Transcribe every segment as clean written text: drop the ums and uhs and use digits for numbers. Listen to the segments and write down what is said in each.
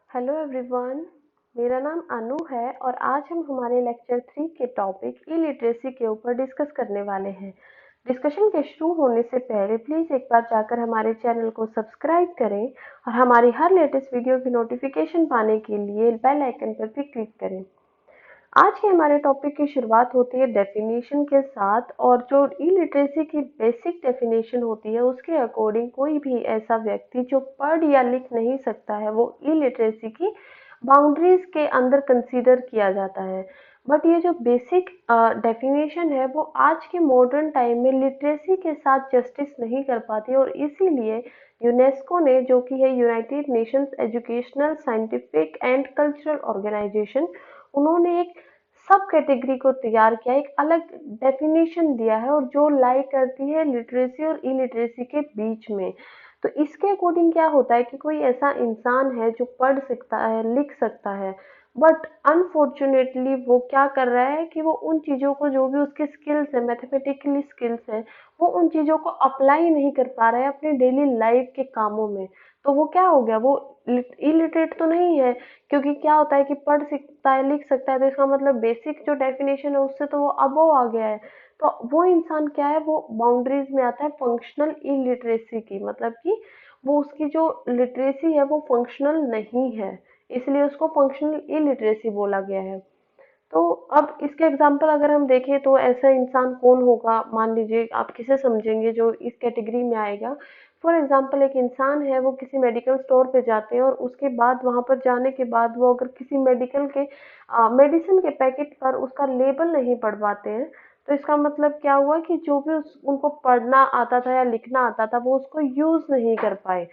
Hello everyone. मेरा नाम अनु है और आज हम हमारे लेक्चर 3 के टॉपिक ई लिटरेसी के ऊपर डिस्कस करने वाले हैं। डिस्कशन के शुरू होने से पहले प्लीज़ एक बार जाकर हमारे चैनल को सब्सक्राइब करें और हमारी हर लेटेस्ट वीडियो की नोटिफिकेशन पाने के लिए बेल आइकन पर भी क्लिक करें। आज के हमारे टॉपिक की शुरुआत होती है डेफिनेशन के साथ, और जो ई लिटरेसी की बेसिक डेफिनेशन होती है उसके अकॉर्डिंग कोई भी ऐसा व्यक्ति जो पढ़ या लिख नहीं सकता है वो ई लिटरेसी की बाउंड्रीज के अंदर कंसीडर किया जाता है। बट ये जो बेसिक डेफिनेशन है वो आज के मॉडर्न टाइम में लिटरेसी के साथ जस्टिस नहीं कर पाती, और इसीलिए यूनेस्को ने, जो कि है United Nations Educational Scientific and Cultural Organization, उन्होंने एक सब कैटेगरी को तैयार किया, एक अलग डेफिनेशन दिया है और जो लाई करती है लिटरेसी और इलिटरेसी के बीच में। तो इसके अकॉर्डिंग क्या होता है कि कोई ऐसा इंसान है जो पढ़ सकता है, लिख सकता है, बट अनफॉर्चुनेटली वो क्या कर रहा है कि वो उन चीज़ों को, जो भी उसके स्किल्स है, मैथमेटिकली स्किल्स है, वो उन चीज़ों को अप्लाई नहीं कर पा रहा है अपनी डेली लाइफ के कामों में। तो वो क्या हो गया, वो इलिटरेट तो नहीं है, क्योंकि क्या होता है कि पढ़ सकता है, लिख सकता है, तो इसका मतलब बेसिक जो डेफिनेशन है उससे तो वो अबव आ गया है। तो वो इंसान क्या है, वो बाउंड्रीज में आता है फंक्शनल इलिटरेसी की, मतलब कि वो, उसकी जो लिटरेसी है वो फंक्शनल नहीं है, इसलिए उसको फंक्शनल इलिटरेसी बोला गया है। तो अब इसके एग्जाम्पल अगर हम देखें तो ऐसा इंसान कौन होगा, मान लीजिए आप किसे समझेंगे जो इस कैटेगरी में आएगा। फॉर एग्जाम्पल एक इंसान है, वो किसी मेडिकल स्टोर पे जाते हैं और उसके बाद वहां पर जाने के बाद वो अगर किसी मेडिकल के मेडिसिन के पैकेट पर उसका लेबल नहीं पढ़ पाते हैं, तो इसका मतलब क्या हुआ कि जो भी उनको पढ़ना आता था या लिखना आता था वो उसको यूज नहीं कर पाए।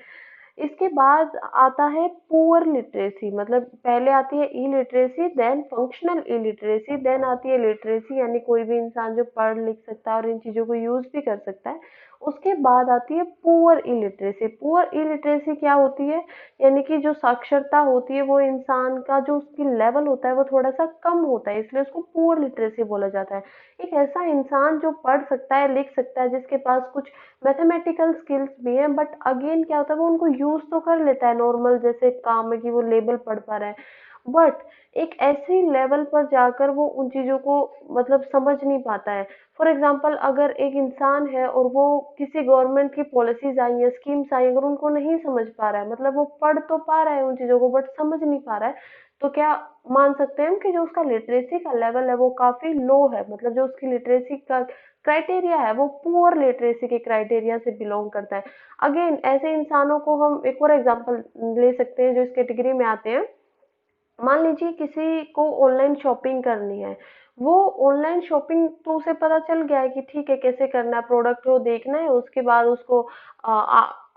इसके बाद आता है पुअर लिटरेसी, मतलब पहले आती है ई लिटरेसी, देन फंक्शनल ई लिटरेसी, देन आती है लिटरेसी, यानी कोई भी इंसान जो पढ़ लिख सकता है और इन चीजों को यूज भी कर सकता है। उसके बाद आती है पुअर इलिटरेसी। पुअर इलिटरेसी क्या होती है, यानी कि जो साक्षरता होती है वो इंसान का जो उसकी लेवल होता है वो थोड़ा सा कम होता है, इसलिए उसको पुअर लिटरेसी बोला जाता है। एक ऐसा इंसान जो पढ़ सकता है, लिख सकता है, जिसके पास कुछ मैथमेटिकल स्किल्स भी हैं, बट अगेन क्या होता है वो उनको यूज तो कर लेता है नॉर्मल जैसे काम में कि वो लेबल पढ़ पा रहा है, बट एक ऐसी लेवल पर जाकर वो उन चीजों को मतलब समझ नहीं पाता है। फॉर एग्जाम्पल अगर एक इंसान है और वो किसी गवर्नमेंट की पॉलिसीज आई है, स्कीम्स आई, अगर उनको नहीं समझ पा रहा है, मतलब वो पढ़ तो पा रहा है उन चीजों को बट समझ नहीं पा रहा है, तो क्या मान सकते हैं हम कि जो उसका लिटरेसी का लेवल है वो काफी लो है, मतलब जो उसकी लिटरेसी का क्राइटेरिया है वो पुअर लिटरेसी के क्राइटेरिया से बिलोंग करता है। अगेन ऐसे इंसानों को हम एक और एग्जांपल ले सकते हैं जो इस कैटेगरी में आते हैं। मान लीजिए किसी को ऑनलाइन शॉपिंग करनी है, वो ऑनलाइन शॉपिंग तो उसे पता चल गया है कि ठीक है कैसे करना है, प्रोडक्ट को देखना है, उसके बाद उसको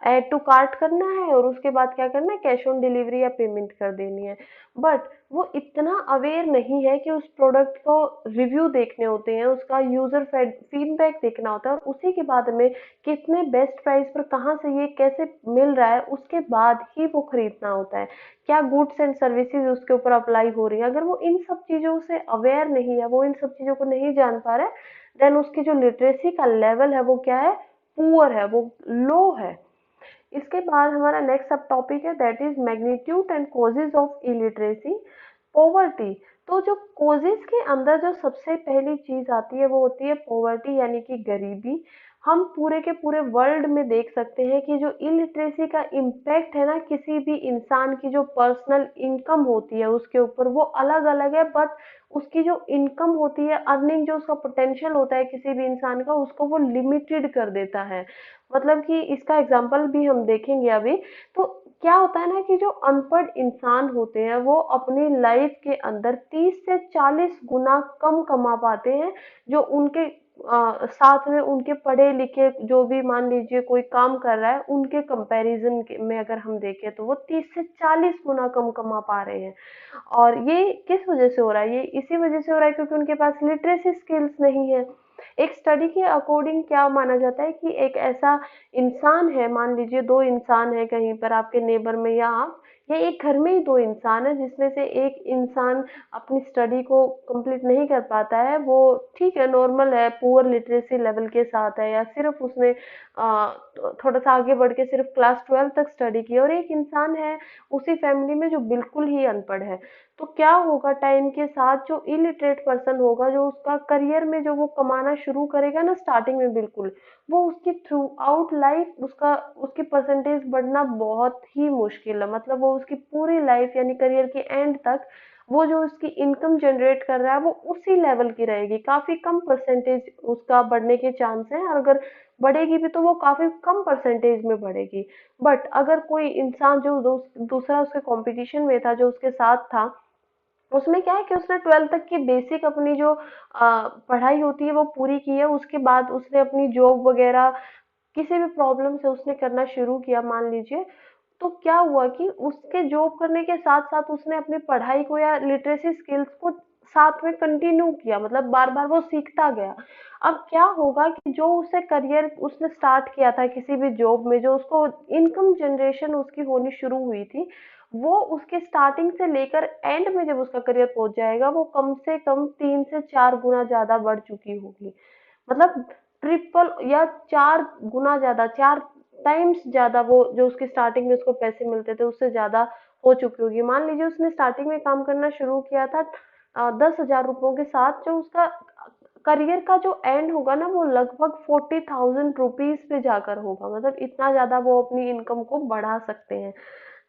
ऐड टू कार्ट करना है और उसके बाद क्या करना है, कैश ऑन डिलीवरी या पेमेंट कर देनी है। बट वो इतना अवेयर नहीं है कि उस प्रोडक्ट को रिव्यू देखने होते हैं, उसका यूजर फीडबैक देखना होता है, और उसी के बाद में कितने बेस्ट प्राइस पर कहाँ से ये कैसे मिल रहा है उसके बाद ही वो खरीदना होता है, क्या गुड्स एंड सर्विसेज उसके ऊपर अप्लाई हो रही है। अगर वो इन सब चीजों से अवेयर नहीं है, वो इन सब चीजों को नहीं जान पा रहा है, देन उसकी जो लिटरेसी का लेवल है वो क्या है, पुअर है, वो लो है। इसके बाद हमारा नेक्स्ट सब टॉपिक है, that is magnitude and causes of illiteracy, poverty. तो जो कॉजेज के अंदर जो सबसे पहली चीज आती है वो होती है पॉवर्टी, यानी कि गरीबी। हम पूरे के पूरे वर्ल्ड में देख सकते हैं कि जो इलिटरेसी का इम्पैक्ट है ना, किसी भी इंसान की जो पर्सनल इनकम होती है उसके ऊपर वो अलग अलग है, बट उसकी जो इनकम होती है, अर्निंग, जो उसका पोटेंशियल होता है किसी भी इंसान का, उसको वो लिमिटेड कर देता है। मतलब कि इसका एग्जाम्पल भी हम देखेंगे अभी। तो क्या होता है ना कि जो अनपढ़ इंसान होते हैं वो अपनी लाइफ के अंदर 30 से 40 गुना कम कमा पाते हैं, जो उनके साथ में उनके पढ़े लिखे जो भी, मान लीजिए कोई काम कर रहा है, उनके कंपैरिजन में अगर हम देखें तो वो 30 से 40 गुना कम कमा पा रहे हैं। और ये किस वजह से हो रहा है, ये इसी वजह से हो रहा है क्योंकि उनके पास लिटरेसी स्किल्स नहीं है। एक स्टडी के अकॉर्डिंग क्या माना जाता है कि एक ऐसा इंसान है, मान लीजिए दो इंसान है कहीं पर आपके नेबर में या आप, या एक घर में ही दो इंसान है जिसमें से एक इंसान अपनी स्टडी को कंप्लीट नहीं कर पाता है, वो ठीक है, नॉर्मल है, पुअर लिटरेसी लेवल के साथ है, या सिर्फ उसने थोड़ा सा आगे बढ़ के सिर्फ क्लास 12 तक स्टडी की, और एक इंसान है उसी फैमिली में जो बिल्कुल ही अनपढ़ है। तो क्या होगा, टाइम के साथ जो इलिटरेट पर्सन होगा, जो उसका करियर में जो वो कमाना शुरू करेगा ना स्टार्टिंग में, बिल्कुल वो उसकी थ्रू आउट लाइफ उसका उसकी परसेंटेज बढ़ना बहुत ही मुश्किल है। मतलब वो उसकी पूरी लाइफ यानी करियर के एंड तक वो जो उसकी इनकम जनरेट कर रहा है वो उसी लेवल की रहेगी, काफी कम परसेंटेज उसका बढ़ने के चांस है, और अगर बढ़ेगी भी तो वो काफी कम परसेंटेज में बढ़ेगी। बट अगर कोई इंसान जो दूसरा उसके कंपटीशन में था, जो उसके साथ था, उसमें क्या है कि उसने 12th तक की बेसिक अपनी जो पढ़ाई होती है वो पूरी की है, उसके बाद उसने अपनी जॉब वगैरह किसी भी प्रॉब्लम से उसने करना शुरू किया मान लीजिए। तो क्या हुआ कि उसके जॉब करने के साथ साथ उसने अपनी पढ़ाई को या लिटरेसी स्किल्स को साथ में कंटिन्यू किया, मतलब बार बार वो सीखता गया। अब क्या होगा कि जो उसे करियर उसने स्टार्ट किया था किसी भी जॉब में, जो उसको इनकम जनरेशन उसकी होनी शुरू हुई थी, वो उसके स्टार्टिंग से लेकर एंड में जब उसका करियर पहुंच जाएगा वो कम से कम 3 से 4 गुना ज्यादा बढ़ चुकी होगी। मतलब ट्रिपल या 4 गुना ज्यादा, 4 टाइम्स ज्यादा, वो जो उसकी स्टार्टिंग में उसको पैसे मिलते थे उससे ज्यादा हो चुकी होगी। मान लीजिए उसने स्टार्टिंग में काम करना शुरू किया था 10,000 रुपयों के साथ, जो उसका करियर का जो एंड होगा ना वो लगभग 40,000 रुपीज पे जाकर होगा। मतलब इतना ज्यादा वो अपनी इनकम को बढ़ा सकते हैं।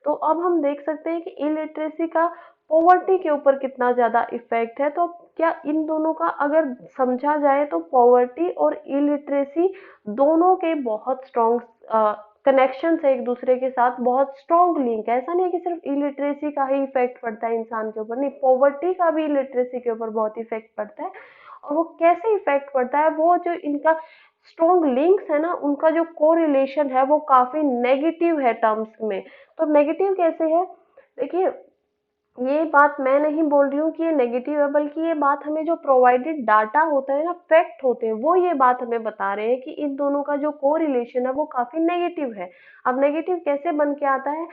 तो अब हम देख सकते हैं कि इलिटरेसी का पॉवर्टी के ऊपर कितना ज्यादा इफेक्ट है। तो क्या इन दोनों का अगर समझा जाए तो पॉवर्टी और इलिटरेसी दोनों के बहुत स्ट्रॉन्ग कनेक्शन है एक दूसरे के साथ, बहुत स्ट्रॉन्ग लिंक है। ऐसा नहीं है कि सिर्फ इलिटरेसी का ही इफेक्ट पड़ता है इंसान के ऊपर, नहीं, पॉवर्टी का भी इलिटरेसी के ऊपर बहुत इफेक्ट पड़ता है। और वो कैसे इफेक्ट पड़ता है, वो जो इनका स्ट्रॉन्ग लिंक्स है ना, उनका जो कोरिलेशन है वो काफी नेगेटिव है टर्म्स में। तो नेगेटिव कैसे है, देखिए, ये बात मैं नहीं बोल रही हूँ कि ये नेगेटिव है, बल्कि ये बात हमें जो प्रोवाइडेड डाटा होता है ना, फैक्ट होते हैं, वो ये बात हमें बता रहे हैं कि इन दोनों का जो कोरिलेशन है वो काफी नेगेटिव है। अब नेगेटिव कैसे बन के आता है,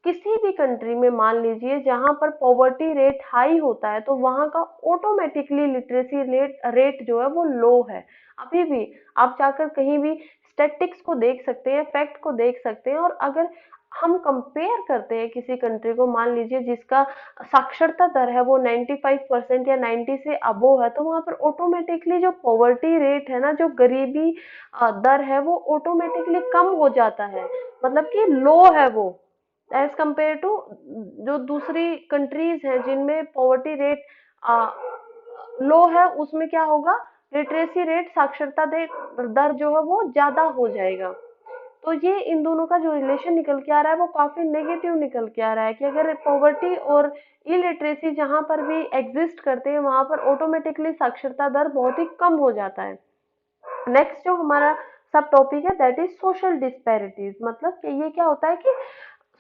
किसी भी कंट्री में मान लीजिए जहां पर पॉवर्टी रेट हाई होता है तो वहां का ऑटोमेटिकली लिटरेसी रेट रेट जो है वो लो है। अभी भी आप जाकर कहीं भी स्टैटिक्स को देख सकते हैं, फैक्ट को देख सकते हैं, और अगर हम कंपेयर करते हैं किसी कंट्री को, मान लीजिए जिसका साक्षरता दर है वो 95% या 90 से अबोव है, तो वहां पर ऑटोमेटिकली जो पॉवर्टी रेट है ना, जो गरीबी दर है, वो ऑटोमेटिकली कम हो जाता है, मतलब कि लो है वो, एज कंपेयर टू जो दूसरी कंट्रीज हैं जिनमें पॉवर्टी रेट लो है, उसमें क्या होगा, लिटरेसी रेट, साक्षरता दर जो है वो ज्यादा हो जाएगा। तो ये इन दोनों का जो रिलेशन निकल के आ रहा है वो काफी नेगेटिव निकल के आ रहा है कि अगर पॉवर्टी और इलिटरेसी जहां पर भी एग्जिस्ट करते हैं वहां पर ऑटोमेटिकली साक्षरता दर बहुत ही कम हो जाता है। नेक्स्ट जो हमारा सब टॉपिक है दैट इज सोशल डिस्पैरिटीज। मतलब कि ये क्या होता है कि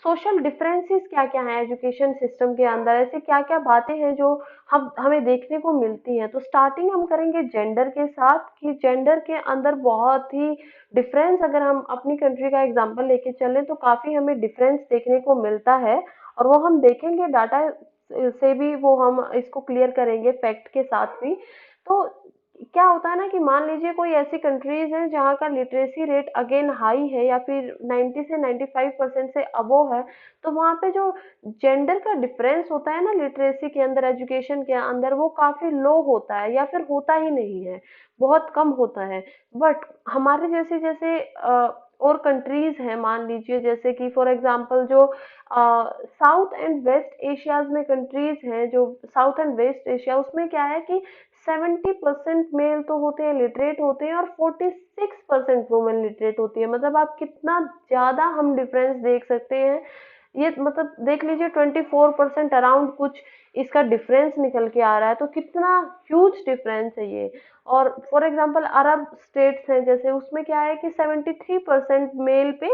सोशल डिफरेंसेस क्या क्या है एजुकेशन सिस्टम के अंदर, ऐसे क्या क्या बातें हैं जो हम हमें देखने को मिलती हैं। तो स्टार्टिंग हम करेंगे जेंडर के साथ, कि जेंडर के अंदर बहुत ही डिफरेंस, अगर हम अपनी कंट्री का एग्जांपल लेके चलें तो काफी हमें डिफरेंस देखने को मिलता है, और वो हम देखेंगे डाटा से भी, वो हम इसको क्लियर करेंगे फैक्ट के साथ भी। तो क्या होता है ना कि मान लीजिए कोई ऐसी कंट्रीज हैं जहाँ का लिटरेसी रेट अगेन हाई है या फिर 90 से 95% से अबोव है, तो वहाँ पे जो जेंडर का डिफरेंस होता है ना लिटरेसी के अंदर, एजुकेशन के अंदर, वो काफी लो होता है या फिर होता ही नहीं है, बहुत कम होता है। बट हमारे जैसे जैसे और कंट्रीज हैं, मान लीजिए जैसे कि फॉर एग्जांपल जो साउथ एंड वेस्ट एशियाज में कंट्रीज हैं, जो साउथ एंड वेस्ट एशिया, उसमें क्या है कि 70% मेल तो होते हैं, लिटरेट होते हैं, और 46% वुमेन लिटरेट होती है। मतलब आप कितना ज्यादा हम डिफरेंस देख सकते हैं। ये मतलब देख लीजिए 24% अराउंड कुछ इसका डिफरेंस निकल के आ रहा है, तो कितना ह्यूज डिफरेंस है ये। और फॉर एग्जांपल अरब स्टेट्स हैं जैसे, उसमें क्या है कि 73% मेल पे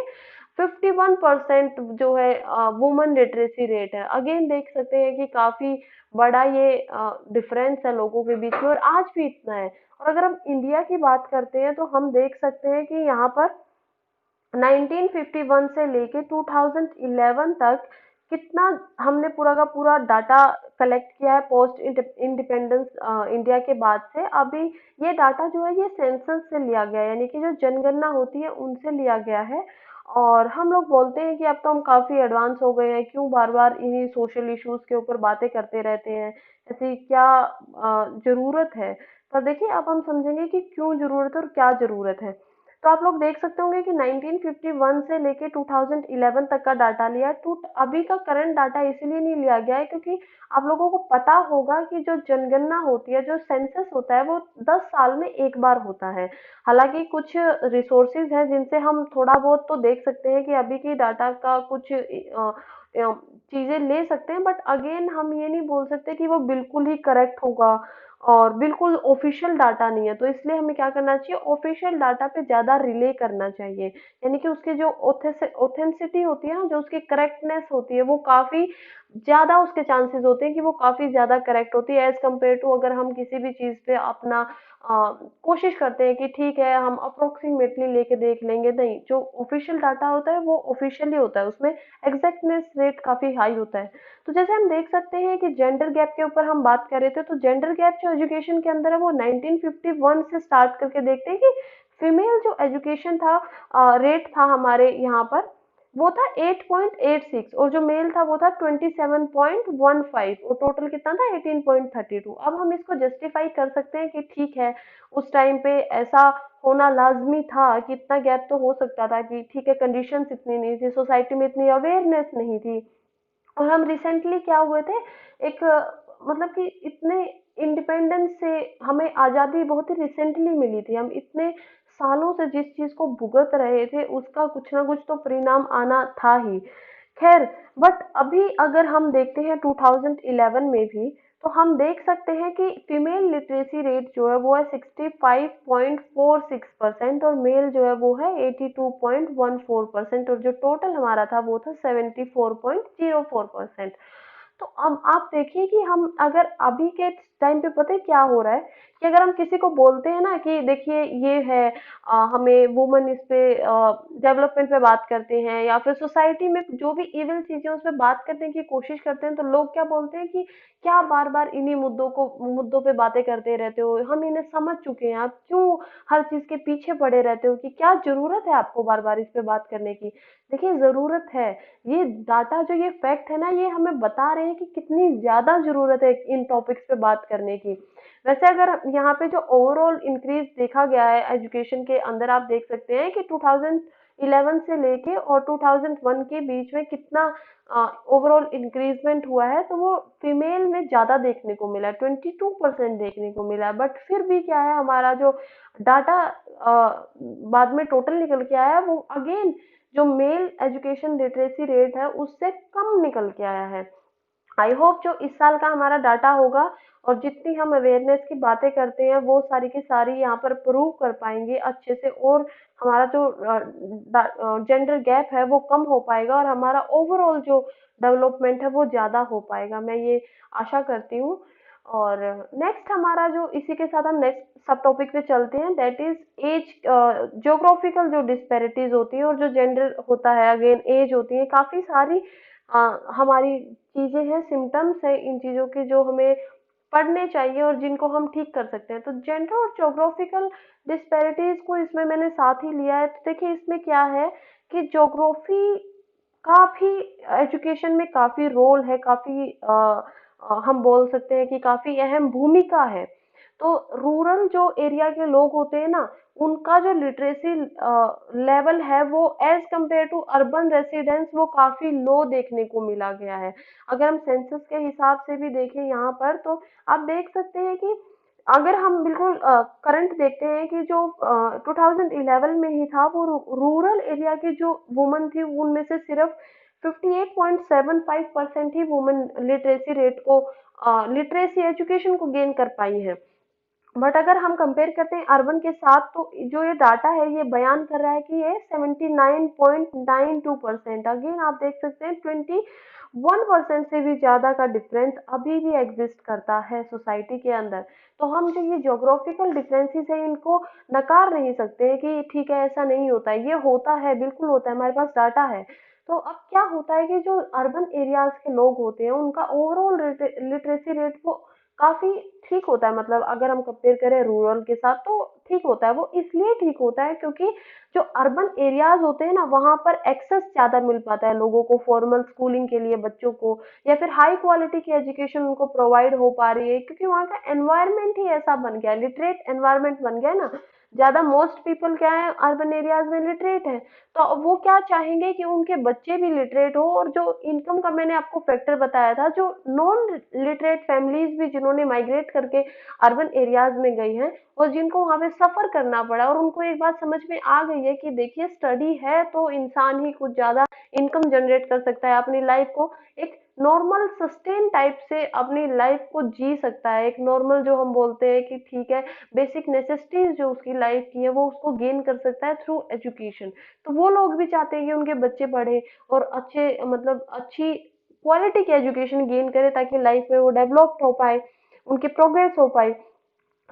51% जो है वुमन लिटरेसी रेट है। अगेन देख सकते हैं कि काफी बड़ा ये डिफरेंस है लोगों के बीच में, और आज भी इतना है। और अगर हम इंडिया की बात करते हैं तो हम देख सकते हैं कि यहाँ पर 1951 से लेके 2011 तक कितना हमने पूरा का पूरा डाटा कलेक्ट किया है पोस्ट इंडिपेंडेंस इंडिया के बाद से। अभी ये डाटा जो है ये सेंसस से लिया गया है, यानी कि जो जनगणना होती है उनसे लिया गया है। और हम लोग बोलते हैं कि अब तो हम काफी एडवांस हो गए हैं, क्यों बार बार इन्हीं सोशल इश्यूज के ऊपर बातें करते रहते हैं, ऐसी क्या जरूरत है। पर देखिए अब हम समझेंगे कि क्यों जरूरत है और क्या जरूरत है। तो आप लोग देख सकते होंगे कि 1951 से लेके 2011 तक का डाटा लिया है। तो अभी का करंट डाटा इसलिए नहीं लिया गया है क्योंकि आप लोगों को पता होगा कि जो जनगणना होती है, जो सेंसस होता है, वो 10 साल में एक बार होता है। हालांकि कुछ रिसोर्सेज हैं जिनसे हम थोड़ा बहुत तो देख सकते हैं कि अभी की डाटा का कुछ चीजें ले सकते हैं, बट अगेन हम ये नहीं बोल सकते कि वो बिल्कुल ही करेक्ट होगा और बिल्कुल ऑफिशियल डाटा नहीं है। तो इसलिए हमें क्या करना चाहिए, ऑफिशियल डाटा पे ज्यादा रिले करना चाहिए, यानी कि उसके जो ऑथेंसिटी होती है ना, जो उसकी करेक्टनेस होती है, वो काफी ज्यादा उसके चांसेस होते हैं कि वो काफी ज्यादा करेक्ट होती है एज कम्पेयर टू अगर हम किसी भी चीज पे अपना कोशिश करते हैं कि ठीक है हम अप्रोक्सीमेटली लेके देख लेंगे। नहीं, जो ऑफिशियल डाटा होता है वो ऑफिशियली होता है, उसमें एग्जैक्टनेस रेट काफी हाई होता है। तो जैसे हम देख सकते हैं कि जेंडर गैप के ऊपर हम बात कर रहे थे, तो जेंडर गैप जो एजुकेशन के अंदर है वो 1951 से स्टार्ट करके देखते हैं कि फीमेल जो एजुकेशन था, रेट था हमारे यहाँ पर, वो था 8.86, और जो मेल था वो था 27.15, और टोटल कितना था 18.32। अब हम इसको जस्टिफाई कर सकते हैं कि ठीक है उस टाइम पे ऐसा होना लाजमी था कि इतना गैप तो हो सकता था, कि ठीक है कंडीशंस इतनी नहीं थी, सोसाइटी में इतनी अवेयरनेस नहीं थी। और हम रिसेंटली क्या हुए थे, एक मतलब कि इतने इंडिपेंडेंस से हमें आज़ादी बहुत ही रिसेंटली मिली थी। हम इतने सालों से जिस चीज़ को भुगत रहे थे उसका कुछ ना कुछ तो परिणाम आना था ही। खैर, बट अभी अगर हम देखते हैं 2011 में भी, तो हम देख सकते हैं कि फीमेल लिटरेसी रेट जो है वो है 65.46% और मेल जो है वो है 82.14%, और जो टोटल हमारा था वो था 74.04%। तो अब आप देखिए कि हम अगर अभी के टाइम पे पता है क्या हो रहा है, कि अगर हम किसी को बोलते हैं ना कि देखिए ये है, हमें वुमेन इस पे डेवलपमेंट पे बात करते हैं या फिर सोसाइटी में जो भी इविल चीजें उस पे बात करने की कोशिश करते हैं, तो लोग क्या बोलते हैं कि क्या बार बार इन्हीं मुद्दों पे बातें करते रहते हो, हम इन्हें समझ चुके हैं, आप क्यों हर चीज के पीछे पड़े रहते हो, कि क्या जरूरत है आपको बार बार इस पे बात करने की। देखिए जरूरत है, ये डाटा जो ये फैक्ट है ना, ये हमें बता रहे हैं कि कितनी ज्यादा जरूरत है इन टॉपिक्स पे बात करने की। वैसे अगर यहाँ पे जो ओवरऑल इंक्रीज देखा गया है एजुकेशन के अंदर, आप देख सकते हैं कि 2011 से लेके और 2001 के बीच में कितना ओवरऑल इंक्रीजमेंट हुआ है, तो वो फीमेल में ज्यादा देखने को मिला है, 22% देखने को मिला है। बट फिर भी क्या है, हमारा जो डाटा बाद में टोटल निकल के आया है वो अगेन जो मेल एजुकेशन लिटरेसी रेट है उससे कम निकल के आया है। आई होप जो इस साल का हमारा डाटा होगा और जितनी हम अवेयरनेस की बातें करते हैं वो सारी की सारी यहाँ पर प्रूव कर पाएंगे अच्छे से, और हमारा जो जेंडर गैप है वो कम हो पाएगा और हमारा ओवरऑल जो डेवलपमेंट है वो ज्यादा हो पाएगा, मैं ये आशा करती हूँ। और नेक्स्ट हमारा जो इसी के साथ हम नेक्स्ट सब टॉपिक पे चलते हैं, दैट इज एज। ज्योग्राफिकल जो डिस्पैरिटीज होती है और जो जेंडर होता है, अगेन एज होती है, काफी सारी हमारी चीजें हैं, सिम्टम्स हैं इन चीजों के जो हमें पढ़ने चाहिए और जिनको हम ठीक कर सकते हैं। तो जेंडर और ज्योग्राफिकल डिस्पैरिटीज को इसमें मैंने साथ ही लिया है। तो देखिए इसमें क्या है कि ज्योग्राफी का भी एजुकेशन में काफी रोल है, काफी हम बोल सकते हैं कि काफी अहम भूमिका है। तो रूरल जो एरिया के लोग होते हैं ना, उनका जो लिटरेसी लेवल है वो as compare to urban residents वो काफी लो देखने को मिला गया है। अगर हम सेंसस के हिसाब से भी देखें यहाँ पर, तो आप देख सकते हैं कि अगर हम बिल्कुल करंट देखते हैं कि जो 2011 में ही था, वो रूरल एरिया की जो वुमन थी उनमें से सिर्फ 58.75% ही वुमेन लिटरेसी रेट को लिटरेसी एजुकेशन को गेन कर पाई है। बट अगर हम कंपेयर करते हैं अर्बन के साथ, तो जो ये डाटा है ये बयान कर रहा है कि ये 79.92%, अगेन आप देख सकते हैं 21% से भी ज्यादा का डिफरेंस अभी भी एग्जिस्ट करता है सोसाइटी के अंदर। तो हम जो ये ज्योग्राफिकल डिफरेंसेस है इनको नकार नहीं सकते कि ठीक है ऐसा नहीं होता है, ये होता है, बिल्कुल होता है, हमारे पास डाटा है। तो अब क्या होता है कि जो अर्बन एरियाज के लोग होते हैं उनका ओवरऑल लिटरेसी रेट वो काफी ठीक होता है, मतलब अगर हम कंपेयर करें रूरल के साथ तो ठीक होता है। वो इसलिए ठीक होता है क्योंकि जो अर्बन एरियाज होते हैं ना वहां पर एक्सेस ज्यादा मिल पाता है लोगों को फॉर्मल स्कूलिंग के लिए बच्चों को, या फिर हाई क्वालिटी की एजुकेशन उनको प्रोवाइड हो पा रही है क्योंकि वहाँ का एनवायरनमेंट ही ऐसा बन गया है, लिटरेट एनवायरनमेंट बन गया है ना। ज्यादा मोस्ट पीपल क्या है अर्बन एरियाज में लिटरेट है, तो अब वो क्या चाहेंगे कि उनके बच्चे भी लिटरेट हो। और जो इनकम का मैंने आपको फैक्टर बताया था, जो नॉन लिटरेट फैमिलीज भी जिन्होंने माइग्रेट करके अर्बन एरियाज में गई हैं और जिनको वहां पे सफर करना पड़ा, और उनको एक बात समझ में आ गई है कि देखिए स्टडी है तो इंसान ही कुछ ज्यादा इनकम जनरेट कर सकता है, अपनी लाइफ को एक नॉर्मल सस्टेन टाइप से अपनी लाइफ को जी सकता है। एक नॉर्मल जो हम बोलते हैं कि ठीक है बेसिक नेसेसिटीज जो उसकी लाइफ की है वो उसको गेन कर सकता है थ्रू एजुकेशन। तो वो लोग भी चाहते हैं कि उनके बच्चे पढ़े और अच्छे मतलब अच्छी क्वालिटी की एजुकेशन गेन करे ताकि लाइफ में वो डेवलप हो पाए, उनकी प्रोग्रेस हो पाए।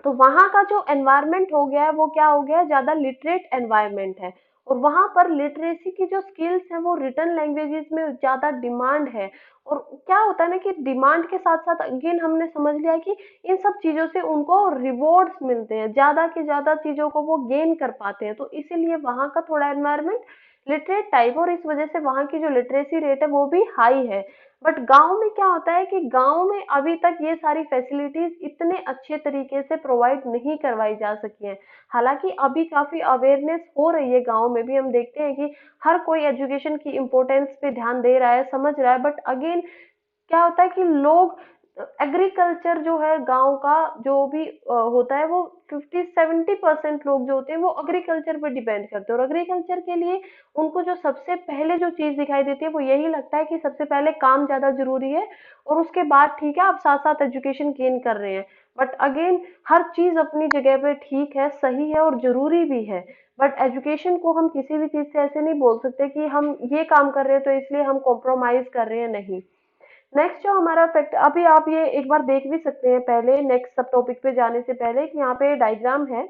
तो वहाँ का जो एनवायरनमेंट हो गया है वो क्या हो गया है, ज्यादा लिटरेट एनवायरनमेंट है। और वहां पर लिटरेसी की जो स्किल्स है वो रिटर्न लैंग्वेजेस में ज्यादा डिमांड है। और क्या होता है ना कि डिमांड के साथ साथ अगेन हमने समझ लिया कि इन सब चीजों से उनको रिवॉर्ड्स मिलते हैं, ज्यादा के ज्यादा चीजों को वो गेन कर पाते हैं, तो इसीलिए वहां का थोड़ा एनवायरनमेंट लिटरेट टाइप, और इस वजह से वहां की जो लिटरेसी रेट है वो भी हाई है। बट गांव में क्या होता है कि गांव में अभी तक ये सारी फैसिलिटीज इतने अच्छे तरीके से प्रोवाइड नहीं करवाई जा सकी हैं। हालांकि अभी काफी अवेयरनेस हो रही है गांव में भी, हम देखते हैं कि हर कोई एजुकेशन की इम्पोर्टेंस पे ध्यान दे रहा है, समझ रहा है। बट अगेन क्या होता है कि लोग एग्रीकल्चर जो है गांव का जो भी होता है वो 50-70% लोग जो होते हैं वो एग्रीकल्चर पे डिपेंड करते हैं। और एग्रीकल्चर के लिए उनको जो सबसे पहले जो चीज दिखाई देती है वो यही लगता है कि सबसे पहले काम ज्यादा जरूरी है, और उसके बाद ठीक है आप साथ साथ एजुकेशन गेन कर रहे हैं। बट अगेन हर चीज अपनी जगह पे ठीक है, सही है और जरूरी भी है। बट एजुकेशन को हम किसी भी चीज से ऐसे नहीं बोल सकते कि हम ये काम कर रहे हैं तो इसलिए हम कॉम्प्रोमाइज कर रहे हैं, नहीं। नेक्स्ट जो हमारा फैक्ट, अभी आप ये एक बार देख भी सकते हैं पहले नेक्स्ट सब टॉपिक पे जाने से पहले, कि यहाँ पे डायग्राम है,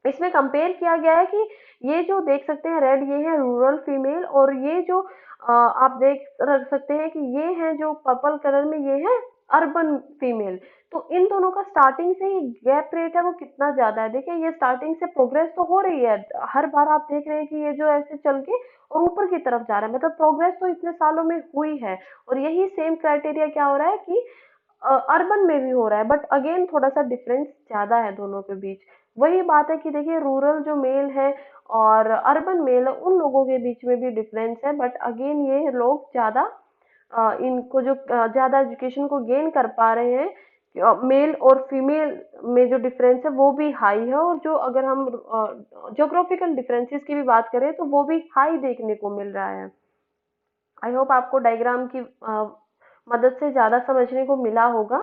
इसमें कंपेयर किया गया है कि ये जो देख सकते हैं रेड ये है रूरल फीमेल, और ये जो आप देख रख सकते हैं कि ये है जो पर्पल कलर में ये है अर्बन फीमेल। तो इन दोनों का स्टार्टिंग से ही गैप रेट है वो कितना ज्यादा है, देखिए ये स्टार्टिंग से प्रोग्रेस तो हो रही है, हर बार आप देख रहे हैं कि ये जो ऐसे चल के और ऊपर की तरफ जा रहा है, मतलब प्रोग्रेस तो इतने सालों में हुई है। और यही सेम क्राइटेरिया क्या हो रहा है कि अर्बन में भी हो रहा है, बट अगेन थोड़ा सा डिफरेंस ज्यादा है दोनों के बीच। वही बात है कि देखिए रूरल जो मेल है और अर्बन मेल है उन लोगों के बीच में भी डिफरेंस है, बट अगेन ये लोग ज्यादा इनको जो ज्यादा एजुकेशन को गेन कर पा रहे हैं, मेल और फीमेल में जो डिफरेंस है वो भी हाई है। और जो अगर हम ज्योग्राफिकल डिफरेंसेस की भी बात करें तो वो भी हाई देखने को मिल रहा है। आई होप आपको डायग्राम की मदद से ज्यादा समझने को मिला होगा।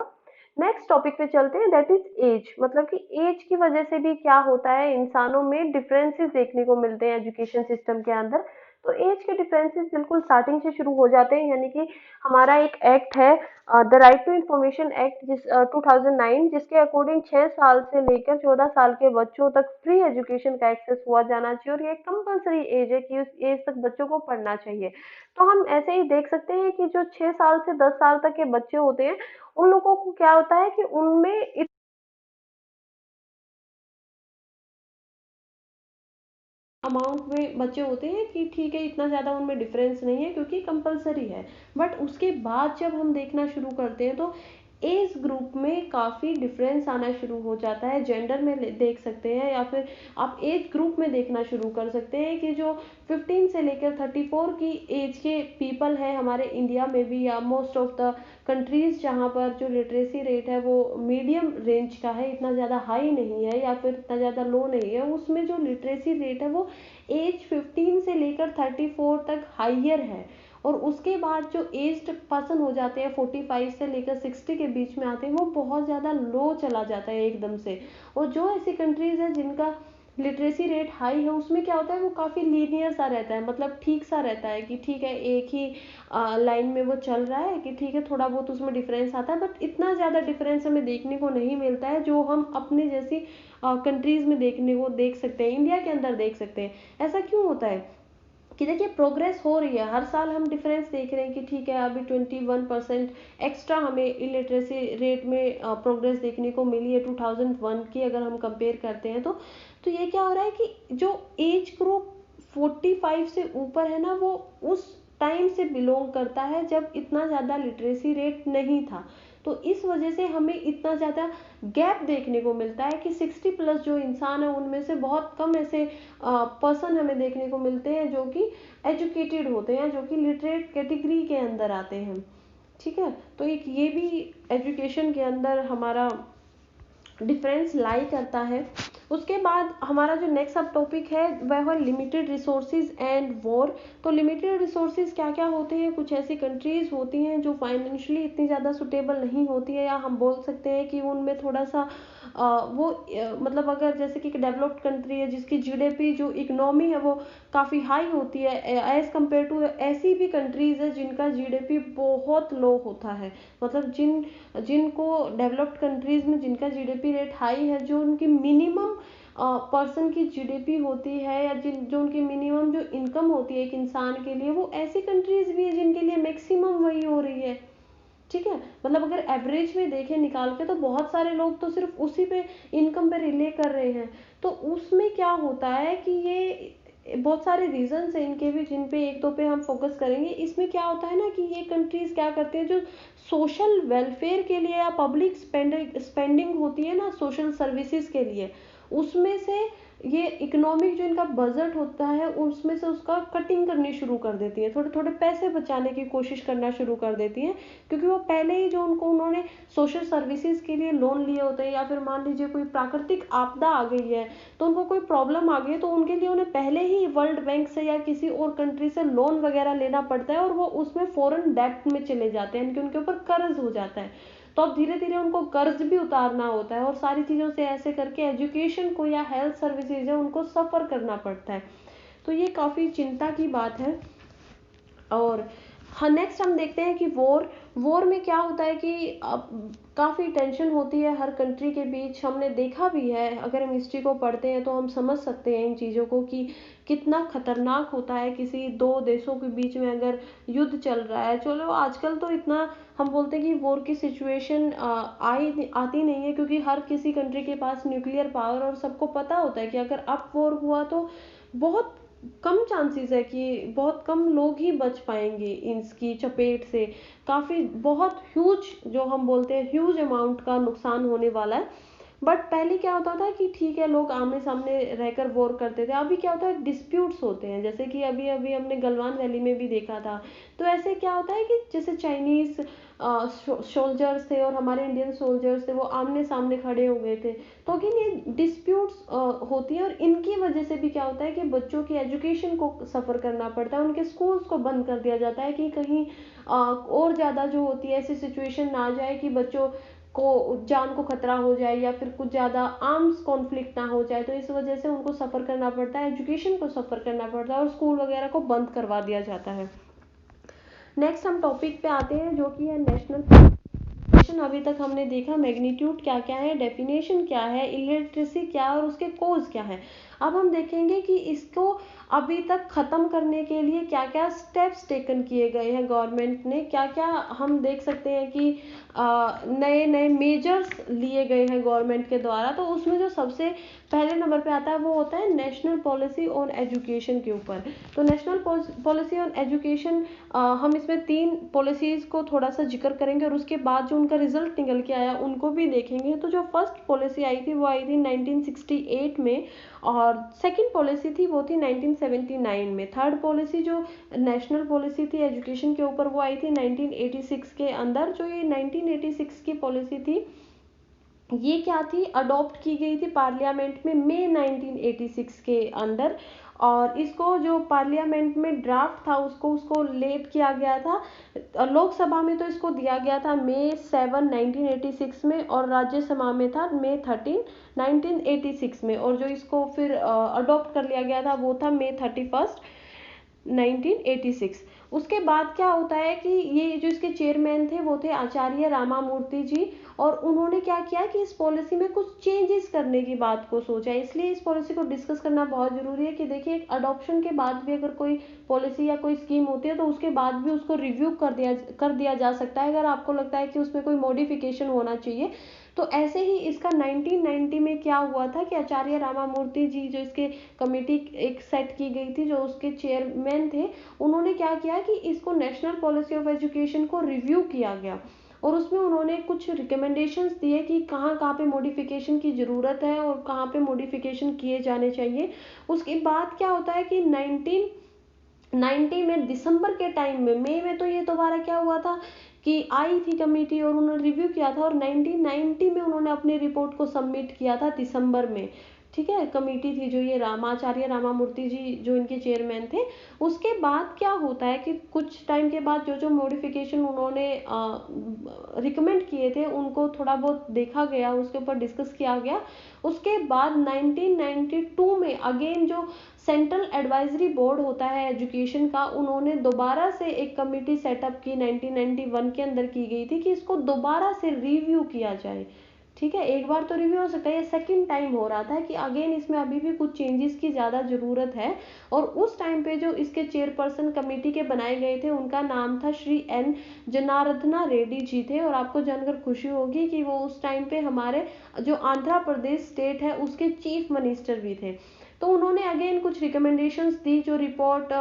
नेक्स्ट टॉपिक पे चलते हैं, दैट इज एज, मतलब कि एज की वजह से भी क्या होता है इंसानों में डिफरेंसेस देखने को मिलते हैं एजुकेशन सिस्टम के अंदर। तो एज के डिफरेंसेस बिल्कुल स्टार्टिंग से शुरू हो जाते हैं, यानी कि हमारा एक एक्ट है the Right to Information Act 2009, जिसके अकॉर्डिंग 6 साल से लेकर 14 साल के बच्चों तक फ्री एजुकेशन का एक्सेस हुआ जाना चाहिए, और ये कंपलसरी एज है कि उस एज तक बच्चों को पढ़ना चाहिए। तो हम ऐसे ही देख सकते हैं कि जो 6 साल से 10 साल तक के बच्चे होते हैं उन लोगों को क्या होता है कि उनमें अमाउंट में बच्चे होते हैं कि ठीक है इतना ज़्यादा उनमें डिफरेंस नहीं है क्योंकि कंपलसरी है। बट उसके बाद जब हम देखना शुरू करते हैं तो एज ग्रुप में काफ़ी डिफरेंस आना शुरू हो जाता है, जेंडर में देख सकते हैं, या फिर आप एज ग्रुप में देखना शुरू कर सकते हैं कि जो 15 से लेकर 34 की एज के पीपल हैं हमारे इंडिया में भी, या मोस्ट ऑफ द कंट्रीज जहाँ पर जो लिटरेसी रेट है वो मीडियम रेंज का है, इतना ज़्यादा हाई नहीं है या फिर इतना ज़्यादा लो नहीं है, उसमें जो लिटरेसी रेट है वो एज 15 से लेकर 34 तक हाइयर है। और उसके बाद जो एज्ड पर्सन हो जाते हैं 45 से लेकर 60 के बीच में आते हैं वो बहुत ज़्यादा लो चला जाता है एकदम से। और जो ऐसी कंट्रीज है जिनका लिटरेसी रेट हाई है उसमें क्या होता है वो काफ़ी लीनियर सा रहता है, मतलब ठीक सा रहता है कि ठीक है एक ही लाइन में वो चल रहा है, कि ठीक है थोड़ा बहुत उसमें डिफरेंस आता है, बट इतना ज़्यादा डिफरेंस हमें देखने को नहीं मिलता है जो हम अपने जैसी कंट्रीज में देखने को देख सकते हैं, इंडिया के अंदर देख सकते हैं। ऐसा क्यों होता है कि देखिए प्रोग्रेस हो रही है, हर साल हम डिफरेंस देख रहे हैं कि ठीक है अभी 21% एक्स्ट्रा हमें इलिटरेसी रेट में प्रोग्रेस देखने को मिली है 2001 की, अगर हम कंपेयर करते हैं तो ये क्या हो रहा है कि जो एज ग्रुप 45 से ऊपर है ना, वो उस टाइम से बिलोंग करता है जब इतना ज़्यादा लिटरेसी रेट नहीं था। तो इस वजह से हमें इतना ज़्यादा गैप देखने को मिलता है कि 60+ जो इंसान है उनमें से बहुत कम ऐसे पर्सन हमें देखने को मिलते हैं जो कि एजुकेटेड होते हैं, जो कि लिटरेट कैटेगरी के अंदर आते हैं। ठीक है, तो एक ये भी एजुकेशन के अंदर हमारा डिफरेंस लाई करता है। उसके बाद हमारा जो नेक्स्ट सब टॉपिक है वह है लिमिटेड रिसोर्सेज एंड वॉर। तो लिमिटेड रिसोर्सेज क्या क्या होते हैं, कुछ ऐसी कंट्रीज होती हैं जो फाइनेंशियली इतनी ज़्यादा सुटेबल नहीं होती है, या हम बोल सकते हैं कि उनमें थोड़ा सा मतलब अगर जैसे कि डेवलप्ड कंट्री है जिसकी जीडीपी जो इकोनॉमी है वो काफ़ी हाई होती है एज कम्पेयर टू ऐसी भी कंट्रीज है जिनका जीडीपी बहुत लो होता है, मतलब जिनको डेवलप्ड कंट्रीज में जिनका जीडीपी रेट हाई है, जो उनकी मिनिमम पर्सन की जीडीपी होती है, या जो उनकी मिनिमम जो इनकम होती है एक इंसान के लिए, वो ऐसी कंट्रीज भी है जिनके लिए मैक्सिमम वही हो रही है। ठीक है, मतलब अगर एवरेज में देखें निकाल के तो बहुत सारे लोग तो सिर्फ उसी पे इनकम पे रिले कर रहे हैं। तो उसमें क्या होता है कि ये बहुत सारे रीजंस हैं इनके भी, जिन पे एक दो पे हम फोकस करेंगे। इसमें क्या होता है ना कि ये कंट्रीज क्या करते हैं, जो सोशल वेलफेयर के लिए या पब्लिक स्पेंडिंग होती है ना सोशल सर्विसेज के लिए, उसमें से ये इकोनॉमिक जो इनका बजट होता है उसमें से उसका कटिंग करनी शुरू कर देती है, थोड़े थोड़े पैसे बचाने की कोशिश करना शुरू कर देती हैं, क्योंकि वो पहले ही जो उन्होंने सोशल सर्विसेज के लिए लोन लिए होते हैं, या फिर मान लीजिए कोई प्राकृतिक आपदा आ गई है तो उनको कोई प्रॉब्लम आ गई है, तो उनके लिए उन्हें पहले ही वर्ल्ड बैंक से या किसी और कंट्री से लोन वगैरह लेना पड़ता है, और वो उसमें फॉरेन डेब्ट में चले जाते हैं, उनके ऊपर कर्ज हो जाता है। तो अब धीरे धीरे उनको कर्ज भी उतारना होता है, और सारी चीज़ों से ऐसे करके एजुकेशन को या हेल्थ सर्विसेज है उनको सफ़र करना पड़ता है। तो ये काफ़ी चिंता की बात है। और हाँ, नेक्स्ट हम देखते हैं कि वॉर में क्या होता है कि अब काफ़ी टेंशन होती है हर कंट्री के बीच, हमने देखा भी है, अगर हम हिस्ट्री को पढ़ते हैं तो हम समझ सकते हैं इन चीज़ों को कि कितना खतरनाक होता है किसी दो देशों के बीच में अगर युद्ध चल रहा है। चलो आजकल तो इतना हम बोलते हैं कि वॉर की सिचुएशन आती नहीं है, क्योंकि हर किसी कंट्री के पास न्यूक्लियर पावर, और सबको पता होता है कि अगर अब वॉर हुआ तो बहुत कम चांसेस है कि बहुत कम लोग ही बच पाएंगे इसकी चपेट से, काफ़ी बहुत ह्यूज जो हम बोलते हैं ह्यूज अमाउंट का नुकसान होने वाला है। बट पहले क्या होता था कि ठीक है लोग आमने सामने रहकर वॉर करते थे, अभी क्या होता है डिस्प्यूट्स होते हैं, जैसे कि अभी अभी हमने गलवान वैली में भी देखा था। तो ऐसे क्या होता है कि जैसे चाइनीज सोल्जर्स थे और हमारे इंडियन सोल्जर्स थे, वो आमने सामने खड़े हो गए थे, तो अगेन ये डिस्प्यूट्स होती है, और इनकी वजह से भी क्या होता है कि बच्चों की एजुकेशन को सफ़र करना पड़ता है, उनके स्कूल्स को बंद कर दिया जाता है कि कहीं और ज़्यादा जो होती है ऐसी सिचुएशन ना आ जाए कि बच्चों को जान को खतरा हो जाए, या फिर कुछ ज़्यादा आर्म्स कॉन्फ्लिक्ट ना हो जाए। तो इस वजह से उनको सफ़र करना पड़ता है, एजुकेशन को सफ़र करना पड़ता है, और स्कूल वगैरह को बंद करवा दिया जाता है। नेक्स्ट हम टॉपिक पे आते हैं जो कि है नेशनल। अभी तक हमने देखा मैग्नीट्यूड क्या क्या है, डेफिनेशन क्या है, इलिटरेसी क्या है, और उसके कोज क्या है। अब हम देखेंगे कि इसको अभी तक ख़त्म करने के लिए क्या क्या स्टेप्स टेकन किए गए हैं गवर्नमेंट ने, क्या क्या हम देख सकते हैं कि नए नए मेजर्स लिए गए हैं गवर्नमेंट के द्वारा। तो उसमें जो सबसे पहले नंबर पे आता है वो होता है नेशनल पॉलिसी ऑन एजुकेशन के ऊपर। तो नेशनल पॉलिसी ऑन एजुकेशन, हम इसमें 3 पॉलिसीज को थोड़ा सा जिक्र करेंगे, और उसके बाद जो उनका रिजल्ट निकल के आया उनको भी देखेंगे। तो जो फर्स्ट पॉलिसी आई थी वो आई थी 1968 में, और सेकंड पॉलिसी थी वो थी 1979 में। थर्ड पॉलिसी जो नेशनल पॉलिसी थी एजुकेशन के ऊपर वो आई थी 1986 के अंदर। जो ये 1986 की पॉलिसी थी ये क्या थी, अडॉप्ट की गई थी पार्लियामेंट में मई 1986 के अंदर, और इसको जो पार्लियामेंट में ड्राफ्ट था उसको उसको लेट किया गया था। लोकसभा में तो इसको दिया गया था मई 7 1986 में, और राज्यसभा में था मई 13 1986 में, और जो इसको फिर अडॉप्ट कर लिया गया था वो था मई 31 1986। उसके बाद क्या होता है कि ये जो इसके चेयरमैन थे वो थे आचार्य रामामूर्ति जी, और उन्होंने क्या किया कि इस पॉलिसी में कुछ चेंजेस करने की बात को सोचा। इसलिए इस पॉलिसी को डिस्कस करना बहुत जरूरी है कि देखिए, एक अडॉप्शन के बाद भी अगर कोई पॉलिसी या कोई स्कीम होती है तो उसके बाद भी उसको रिव्यू कर दिया जा सकता है, अगर आपको लगता है कि उसमें कोई मॉडिफिकेशन होना चाहिए। तो ऐसे ही इसका 1990 में क्या हुआ था कि आचार्य रामामूर्ति जी, जो इसके कमेटी एक सेट की गई थी, जो उसके चेयरमैन थे, उन्होंने क्या किया कि इसको नेशनल पॉलिसी ऑफ एजुकेशन को रिव्यू किया गया, और उसमें उन्होंने कुछ रिकमेंडेशंस दिए कि कहाँ कहाँ पे मॉडिफिकेशन की ज़रूरत है और कहाँ पे मॉडिफिकेशन किए जाने चाहिए। उसके बाद क्या होता है कि 1990 में दिसंबर के टाइम में, मई में तो ये दोबारा क्या हुआ था कि आई थी कमेटी और उन्होंने रिव्यू किया था, और 1990 में उन्होंने अपनी रिपोर्ट को सबमिट किया था दिसंबर में। ठीक है, कमेटी थी जो ये रामाचार्य रामामूर्ति जी जो इनके चेयरमैन थे। उसके बाद क्या होता है कि कुछ टाइम के बाद जो जो मॉडिफिकेशन उन्होंने रिकमेंड किए थे उनको थोड़ा बहुत देखा गया, उसके ऊपर डिस्कस किया गया। उसके बाद 1992 में अगेन जो सेंट्रल एडवाइजरी बोर्ड होता है एजुकेशन का, उन्होंने दोबारा से एक कमेटी सेटअप की 1991 के अंदर की गई थी कि इसको दोबारा से रिव्यू किया जाए। ठीक है, एक बार तो रिव्यू हो सकता है, ये सेकंड टाइम हो रहा था कि अगेन इसमें अभी भी कुछ चेंजेस की ज़्यादा ज़रूरत है। और उस टाइम पे जो इसके चेयरपर्सन कमेटी के बनाए गए थे उनका नाम था श्री एन जनार्दना रेड्डी जी थे, और आपको जानकर खुशी होगी कि वो उस टाइम पे हमारे जो आंध्र प्रदेश स्टेट है उसके चीफ मिनिस्टर भी थे। तो उन्होंने अगेन कुछ रिकमेंडेशंस दी, जो रिपोर्ट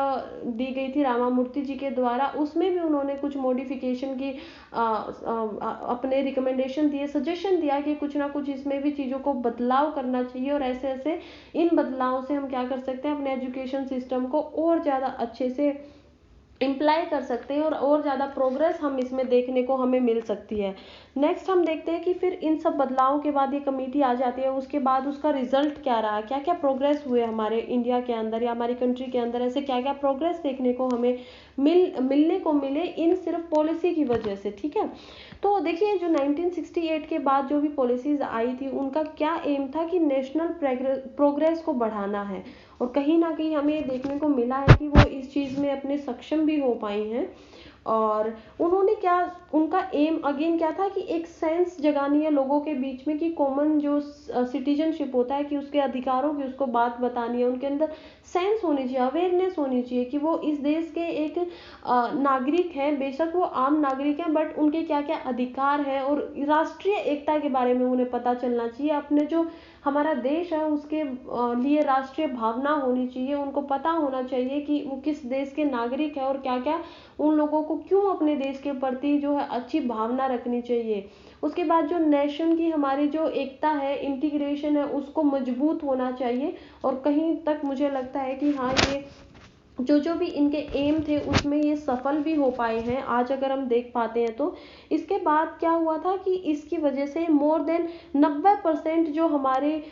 दी गई थी रामामूर्ति जी के द्वारा, उसमें भी उन्होंने कुछ मॉडिफिकेशन की अपने रिकमेंडेशन दिए, सजेशन दिया कि कुछ ना कुछ इसमें भी चीज़ों को बदलाव करना चाहिए, और ऐसे ऐसे इन बदलावों से हम क्या कर सकते हैं, अपने एजुकेशन सिस्टम को और ज़्यादा अच्छे से इम्प्लाई कर सकते हैं, और ज़्यादा प्रोग्रेस हम इसमें देखने को हमें मिल सकती है। नेक्स्ट हम देखते हैं कि फिर इन सब बदलावों के बाद ये कमेटी आ जाती है, उसके बाद उसका रिजल्ट क्या रहा, क्या क्या प्रोग्रेस हुए हमारे इंडिया के अंदर या हमारी कंट्री के अंदर, ऐसे क्या क्या प्रोग्रेस देखने को हमें मिलने को मिले इन सिर्फ पॉलिसी की वजह से। ठीक है, तो देखिए, जो 1968 के बाद जो भी पॉलिसीज आई थी उनका क्या एम था कि नेशनल प्रोग्रेस को बढ़ाना है, और कहीं ना कहीं हमें ये देखने को मिला है कि वो इस चीज़ में अपने सक्षम भी हो पाई हैं। और उन्होंने क्या, उनका एम अगेन क्या था कि एक सेंस जगानी है लोगों के बीच में कि कॉमन जो सिटीजनशिप होता है कि उसके अधिकारों की उसको बात बतानी है, उनके अंदर सेंस होनी चाहिए, अवेयरनेस होनी चाहिए कि वो इस देश के एक नागरिक हैं, बेशक वो आम नागरिक हैं, बट उनके क्या क्या अधिकार हैं, और राष्ट्रीय एकता के बारे में उन्हें पता चलना चाहिए। अपने जो हमारा देश है उसके लिए राष्ट्रीय भावना होनी चाहिए, उनको पता होना चाहिए कि वो किस देश के नागरिक है, और क्या क्या उन लोगों को क्यों अपने देश के प्रति जो है अच्छी भावना रखनी चाहिए। उसके बाद जो नेशन की हमारी जो एकता है, इंटीग्रेशन है, उसको मजबूत होना चाहिए। और कहीं तक मुझे लगता है कि हाँ, ये जो जो भी इनके एम थे उसमें ये सफल भी हो पाए हैं आज, अगर हम देख पाते हैं तो। इसके बाद क्या हुआ था कि इसकी वजह से मोर देन 90% जो हमारे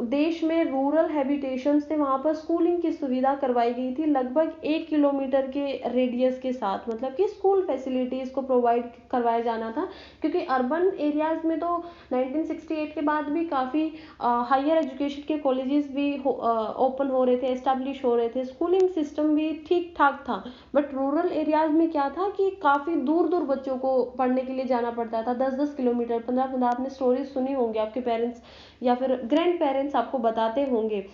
देश में रूरल हैबिटेशंस थे वहाँ पर स्कूलिंग की सुविधा करवाई गई थी, लगभग 1 किलोमीटर के रेडियस के साथ, मतलब कि स्कूल फैसिलिटीज़ को प्रोवाइड करवाया जाना था। क्योंकि अर्बन एरियाज़ में तो 1968 के बाद भी काफ़ी हायर एजुकेशन के कॉलेजेस भी ओपन हो रहे थे, एस्टेब्लिश हो रहे थे, स्कूलिंग सिस्टम भी ठीक ठाक था। बट रूरल एरियाज में क्या था कि काफ़ी दूर दूर बच्चों को पढ़ने के लिए जाना पड़ता था, 10-10 किलोमीटर, 15-15। आपने स्टोरीज सुनी होंगी, आपके पेरेंट्स या फिर ग्रैंड पेरेंट्स आपको बताते होंगे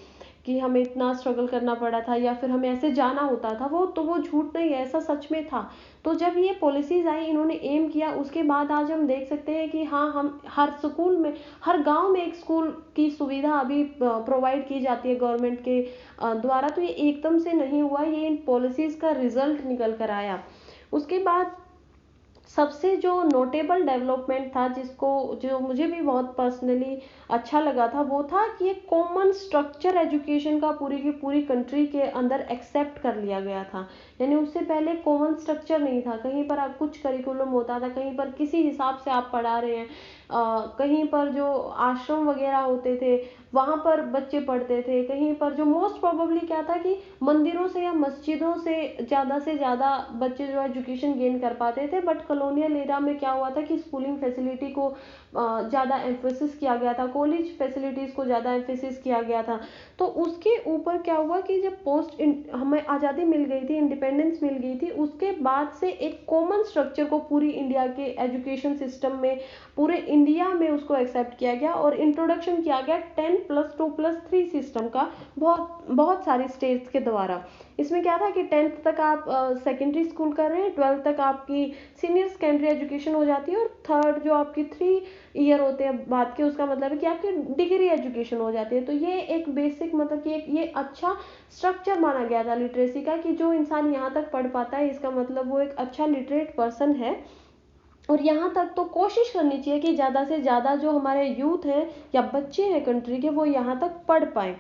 कि हमें इतना स्ट्रगल करना पड़ा था, या फिर हमें ऐसे जाना होता था। वो तो वो झूठ नहीं है, ऐसा सच में था। तो जब ये पॉलिसीज आई, इन्होंने एम किया, उसके बाद आज हम देख सकते हैं कि हाँ, हम हर स्कूल में, हर गांव में एक स्कूल की सुविधा अभी प्रोवाइड की जाती है गवर्नमेंट के द्वारा। तो ये एकदम से नहीं हुआ, ये इन पॉलिसीज का रिजल्ट निकल कर आया। उसके बाद सबसे जो नोटेबल डेवलपमेंट था, जिसको जो मुझे भी बहुत पर्सनली अच्छा लगा था, वो था कि एक कॉमन स्ट्रक्चर एजुकेशन का पूरी की पूरी कंट्री के अंदर एक्सेप्ट कर लिया गया था। यानी उससे पहले कॉमन स्ट्रक्चर नहीं था, कहीं पर आप कुछ करिकुलम होता था, कहीं पर किसी हिसाब से आप पढ़ा रहे हैं, कहीं पर जो आश्रम वगैरह होते थे वहाँ पर बच्चे पढ़ते थे। कहीं पर जो मोस्ट प्रोबेबली क्या था कि मंदिरों से या मस्जिदों से ज़्यादा बच्चे जो एजुकेशन गेन कर पाते थे। बट कॉलोनियल एरा में क्या हुआ था कि स्कूलिंग फैसिलिटी को ज़्यादा एम्फेसिस किया गया था, कॉलेज फैसिलिटीज़ को ज़्यादा एम्फेसिस किया गया था। तो उसके ऊपर क्या हुआ कि जब हमें आज़ादी मिल गई थी, इंडिपेंडेंस मिल गई थी, उसके बाद से एक कॉमन स्ट्रक्चर को पूरी इंडिया के एजुकेशन सिस्टम में, पूरे इंडिया में उसको एक्सेप्ट किया गया और इंट्रोडक्शन किया गया 10+2+3 सिस्टम का, बहुत बहुत सारी स्टेट्स के द्वारा। इसमें क्या था कि 10th तक आप सेकेंडरी स्कूल कर रहे हैं, 12th तक आपकी सीनियर सेकेंडरी एजुकेशन हो जाती है और थर्ड जो आपकी 3 ईयर होते हैं बाद के, उसका मतलब है कि आपकी डिग्री एजुकेशन हो जाती है। तो ये एक बेसिक मतलब कि एक ये अच्छा स्ट्रक्चर माना गया था लिटरेसी का, कि जो इंसान यहाँ तक पढ़ पाता है इसका मतलब वो एक अच्छा लिटरेट पर्सन है। और यहाँ तक तो कोशिश करनी चाहिए कि ज़्यादा से ज़्यादा जो हमारे यूथ हैं या बच्चे हैं कंट्री के, वो यहाँ तक पढ़ पाएँ।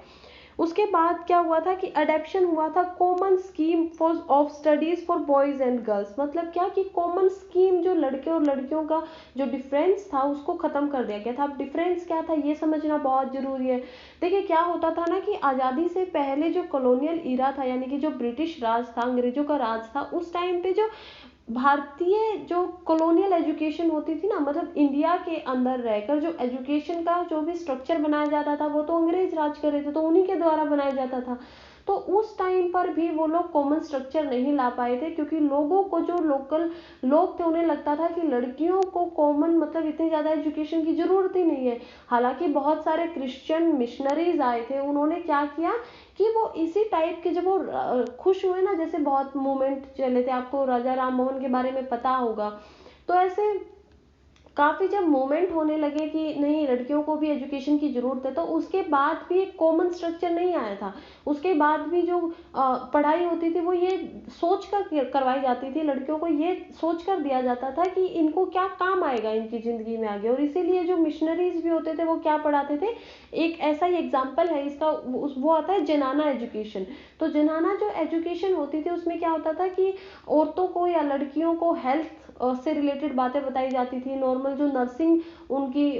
उसके बाद क्या हुआ था कि अडेप्शन हुआ था common scheme for of studies for boys and girls. मतलब क्या कि कॉमन स्कीम, जो लड़के और लड़कियों का जो डिफरेंस था उसको खत्म कर दिया गया था। अब डिफरेंस क्या था ये समझना बहुत जरूरी है। देखिए क्या होता था ना कि आज़ादी से पहले जो कॉलोनियल ईरा था, यानी कि जो ब्रिटिश राज था, अंग्रेजों का राज था, उस टाइम पे जो भारतीय जो कॉलोनियल एजुकेशन होती थी ना, मतलब इंडिया के अंदर रहकर जो एजुकेशन का जो भी स्ट्रक्चर बनाया जाता था वो तो अंग्रेज राज कर रहे थे, तो उन्हीं के द्वारा बनाया जाता था। तो उस टाइम पर भी वो लोग कॉमन स्ट्रक्चर नहीं ला पाए थे, क्योंकि लोगों को, जो लोकल लोग थे, उन्हें लगता था कि लड़कियों को कॉमन मतलब इतनी ज़्यादा एजुकेशन की ज़रूरत ही नहीं है। हालांकि बहुत सारे क्रिश्चियन मिशनरीज आए थे, उन्होंने क्या किया कि वो इसी टाइप के, जब वो खुश हुए ना, जैसे बहुत मूवमेंट चले थे, आपको राजा राम मोहन के बारे में पता होगा, तो ऐसे काफ़ी जब मूवमेंट होने लगे कि नहीं लड़कियों को भी एजुकेशन की ज़रूरत है, तो उसके बाद भी एक कॉमन स्ट्रक्चर नहीं आया था। उसके बाद भी जो पढ़ाई होती थी वो ये सोच कर करवाई जाती थी, लड़कियों को ये सोच कर दिया जाता था कि इनको क्या काम आएगा इनकी ज़िंदगी में आगे। और इसीलिए जो मिशनरीज भी होते थे वो क्या पढ़ाते थे, एक ऐसा ही एग्जाम्पल है इसका, वो आता है जनाना एजुकेशन। तो जनाना जो एजुकेशन होती थी उसमें क्या होता था कि औरतों को या लड़कियों को हेल्थ से रिलेटेड बातें बताई जाती थी, नॉर्मल जो नर्सिंग उनकी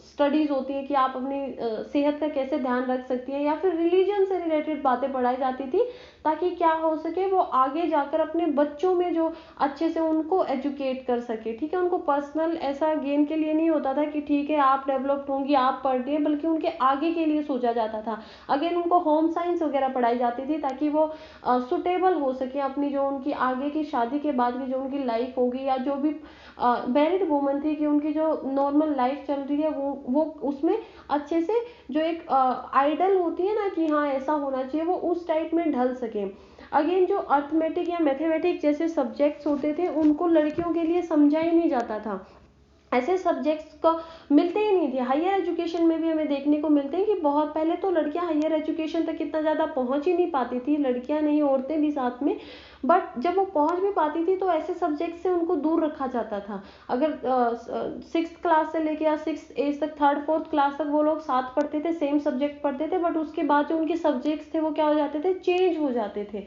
स्टडीज होती है कि आप अपनी सेहत का कैसे ध्यान रख सकती हैं, या फिर रिलीजन से रिलेटेड बातें पढ़ाई जाती थी, ताकि क्या हो सके वो आगे जाकर अपने बच्चों में जो अच्छे से उनको एजुकेट कर सके। ठीक है, उनको पर्सनल ऐसा गेन के लिए नहीं होता था कि ठीक है आप डेवलप्ड होंगी, आप पढ़ रही हैं, बल्कि उनके आगे के लिए सोचा जाता था। अगेन उनको होम साइंस वगैरह पढ़ाई जाती थी ताकि वो सुटेबल हो सके अपनी जो उनकी आगे की शादी के बाद की जो उनकी लाइफ होगी, या जो भी मैरिड वुमन थी कि उनकी जो नॉर्मल लाइफ चल रही है वो उसमें अच्छे से, जो एक आइडल होती है ना कि हाँ ऐसा होना चाहिए, वो उस टाइप में ढल सके। अगेन जो अर्थमेटिक या मैथमेटिक जैसे सब्जेक्ट्स होते थे उनको लड़कियों के लिए समझा ही नहीं जाता था, ऐसे सब्जेक्ट्स का मिलते ही नहीं थे। हायर एजुकेशन में भी हमें देखने को मिलते हैं कि बहुत पहले तो लड़कियां हायर एजुकेशन तक इतना ज़्यादा पहुंच ही नहीं पाती थी, लड़कियां नहीं औरतें भी साथ में। बट जब वो पहुंच भी पाती थी तो ऐसे सब्जेक्ट से उनको दूर रखा जाता था। अगर 6th क्लास से लेके या 6th एज तक, 3rd 4th क्लास तक वो लोग साथ पढ़ते थे, सेम सब्जेक्ट पढ़ते थे, बट उसके बाद जो उनके सब्जेक्ट्स थे वो क्या हो जाते थे, चेंज हो जाते थे।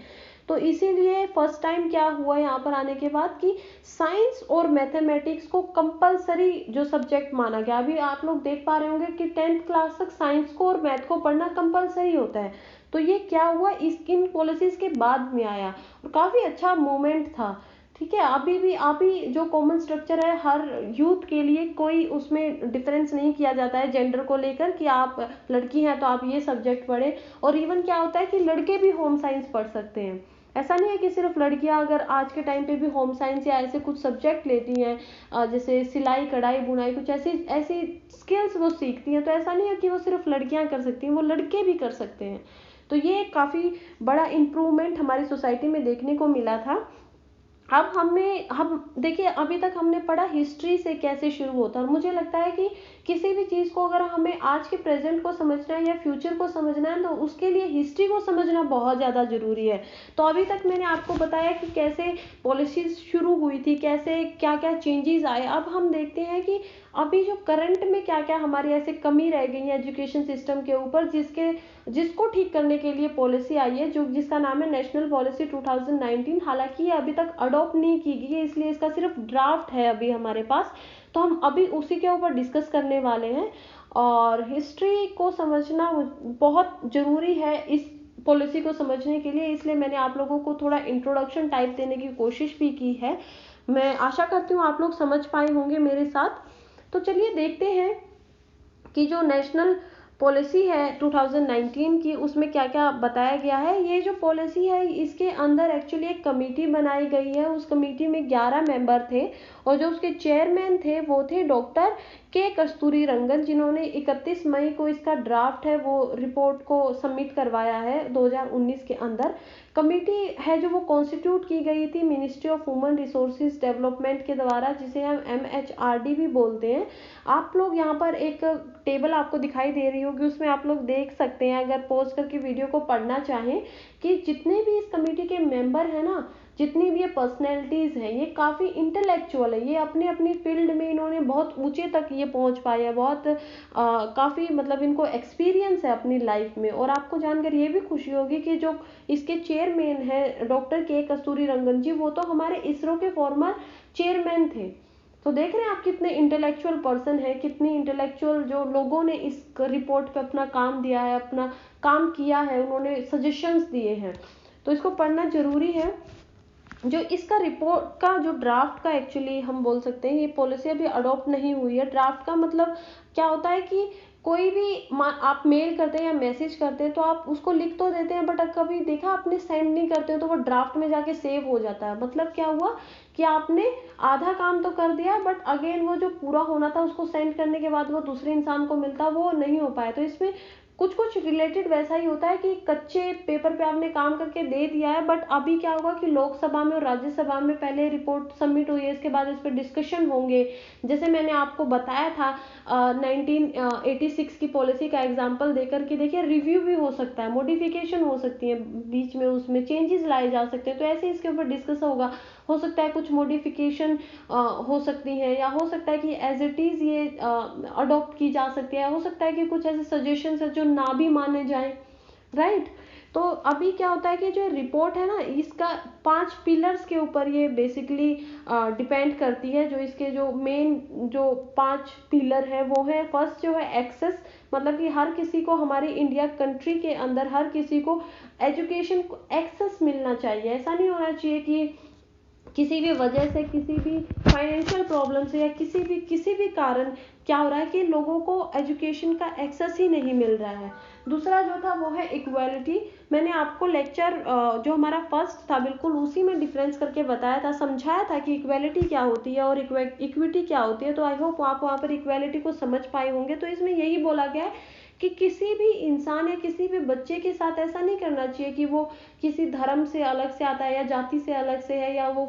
तो इसीलिए फर्स्ट टाइम क्या हुआ यहाँ पर आने के बाद कि साइंस और मैथमेटिक्स को कंपलसरी जो सब्जेक्ट माना गया। अभी आप लोग देख पा रहे होंगे कि 10th क्लास तक साइंस को और मैथ को पढ़ना कंपलसरी होता है। तो ये क्या हुआ, इस इन पॉलिसीज के बाद में आया और काफ़ी अच्छा मूवमेंट था। ठीक है, अभी जो कॉमन स्ट्रक्चर है हर यूथ के लिए, कोई उसमें डिफरेंस नहीं किया जाता है जेंडर को लेकर कि आप लड़की हैं तो आप ये सब्जेक्ट पढ़ें। और इवन क्या होता है कि लड़के भी होम साइंस पढ़ सकते हैं। ऐसा नहीं है कि सिर्फ लड़कियां अगर आज के टाइम पे भी होम साइंस या ऐसे कुछ सब्जेक्ट लेती हैं, जैसे सिलाई कढ़ाई बुनाई कुछ ऐसी ऐसी स्किल्स वो सीखती हैं, तो ऐसा नहीं है कि वो सिर्फ लड़कियां कर सकती हैं, वो लड़के भी कर सकते हैं। तो ये काफ़ी बड़ा इम्प्रूवमेंट हमारी सोसाइटी में देखने को मिला था। अब हम देखिए अभी तक हमने पढ़ा हिस्ट्री से कैसे शुरू होता है, और मुझे लगता है कि किसी भी चीज़ को अगर हमें आज के प्रेजेंट को समझना है या फ्यूचर को समझना है तो उसके लिए हिस्ट्री को समझना बहुत ज़्यादा ज़रूरी है। तो अभी तक मैंने आपको बताया कि कैसे पॉलिसीज शुरू हुई थी, कैसे क्या क्या चेंजेस आए। अब हम देखते हैं कि अभी जो करंट में क्या क्या हमारी ऐसे कमी रह गई है एजुकेशन सिस्टम के ऊपर, जिसको ठीक करने के लिए पॉलिसी आई है, जो जिसका नाम है नेशनल पॉलिसी 2019। हालांकि ये अभी तक अडॉप्ट नहीं की गई है, इसलिए इसका सिर्फ ड्राफ्ट है अभी हमारे पास, तो हम अभी उसी के ऊपर डिस्कस करने वाले हैं। और हिस्ट्री को समझना बहुत ज़रूरी है इस पॉलिसी को समझने के लिए, इसलिए मैंने आप लोगों को थोड़ा इंट्रोडक्शन टाइप देने की कोशिश भी की है। मैं आशा करती हूँ आप लोग समझ पाए होंगे मेरे साथ। तो चलिए देखते हैं कि जो नेशनल पॉलिसी है 2019 की, उसमें क्या क्या बताया गया है। ये जो पॉलिसी है इसके अंदर एक्चुअली एक कमेटी बनाई गई है। उस कमेटी में 11 मेंबर थे और जो उसके चेयरमैन थे वो थे डॉक्टर के कस्तूरी रंगन, जिन्होंने 31 मई को इसका ड्राफ्ट है वो रिपोर्ट को सबमिट करवाया है 2019 के अंदर। कमेटी है जो वो कॉन्स्टिट्यूट की गई थी ministry of human resources development के द्वारा, जिसे हम MHRD भी बोलते हैं। आप लोग यहाँ पर एक टेबल आपको दिखाई दे रही होगी, उसमें आप लोग देख सकते हैं अगर पॉज करके वीडियो को पढ़ना चाहें कि जितने भी इस कमेटी के मेंबर हैं ना, जितनी भी ये पर्सनैलिटीज़ हैं, ये काफ़ी इंटेलेक्चुअल है। ये अपनी अपनी फील्ड में इन्होंने बहुत ऊंचे तक ये पहुंच पाए हैं। बहुत काफ़ी मतलब इनको एक्सपीरियंस है अपनी लाइफ में। और आपको जानकर ये भी खुशी होगी कि जो इसके चेयरमैन है डॉक्टर के कस्तूरी रंगन जी, वो तो हमारे इसरो के फॉर्मर चेयरमैन थे। तो देख रहे हैं आप कितने इंटेलेक्चुअल पर्सन है, कितनी इंटेलेक्चुअल जो लोगों ने इस रिपोर्ट पे अपना काम दिया है, अपना काम किया है, उन्होंने सजेशंस दिए हैं। तो इसको पढ़ना जरूरी है। जो इसका रिपोर्ट का जो ड्राफ्ट का एक्चुअली हम बोल सकते हैं, ये पॉलिसी अभी अडॉप्ट नहीं हुई है। ड्राफ्ट का मतलब क्या होता है कि कोई भी आप मेल करते हैं या मैसेज करते हैं तो आप उसको लिख तो देते हैं, बट कभी देखा आपने सेंड नहीं करते हो तो वो ड्राफ्ट में जाके सेव हो जाता है। मतलब क्या हुआ कि आपने आधा काम तो कर दिया, बट अगेन वो जो पूरा होना था उसको सेंड करने के बाद वो दूसरे इंसान को मिलता, वो नहीं हो पाया। तो इसमें कुछ कुछ रिलेटेड वैसा ही होता है कि कच्चे पेपर पे आपने काम करके दे दिया है, बट अभी क्या होगा कि लोकसभा में और राज्यसभा में पहले रिपोर्ट सबमिट हुई है, इसके बाद इस पर डिस्कशन होंगे। जैसे मैंने आपको बताया था 1986 की पॉलिसी का एग्जाम्पल देकर कि देखिए रिव्यू भी हो सकता है, मॉडिफिकेशन हो सकती है बीच में, उसमें चेंजेस लाए जा सकते हैं। तो ऐसे इसके ऊपर डिस्कस होगा। हो सकता है कुछ मॉडिफिकेशन हो सकती है, या हो सकता है कि एज इट इज़ ये अडॉप्ट की जा सकती है। हो सकता है कि कुछ ऐसे सजेशंस है जो ना भी माने जाएं, राइट। तो अभी क्या होता है कि जो रिपोर्ट है ना, इसका 5 पिलर्स के ऊपर ये बेसिकली डिपेंड करती है। जो इसके जो मेन जो 5 पिलर है वो है, फर्स्ट जो है एक्सेस, मतलब कि हर किसी को, हमारी इंडिया कंट्री के अंदर हर किसी को एजुकेशन को एक्सेस मिलना चाहिए। ऐसा नहीं होना चाहिए कि किसी भी वजह से, किसी भी फाइनेंशियल प्रॉब्लम से, या किसी भी कारण क्या हो रहा है कि लोगों को एजुकेशन का एक्सेस ही नहीं मिल रहा है। दूसरा जो था वो है इक्वालिटी। मैंने आपको लेक्चर जो हमारा फर्स्ट था बिल्कुल उसी में डिफरेंस करके बताया था, समझाया था कि इक्वालिटी क्या होती है और इक्विटी क्या होती है। तो आई होप आप वहाँ पर इक्वालिटी को समझ पाए होंगे। तो इसमें यही बोला गया है कि किसी भी इंसान या किसी भी बच्चे के साथ ऐसा नहीं करना चाहिए कि वो किसी धर्म से अलग से आता है या जाति से अलग से है, या वो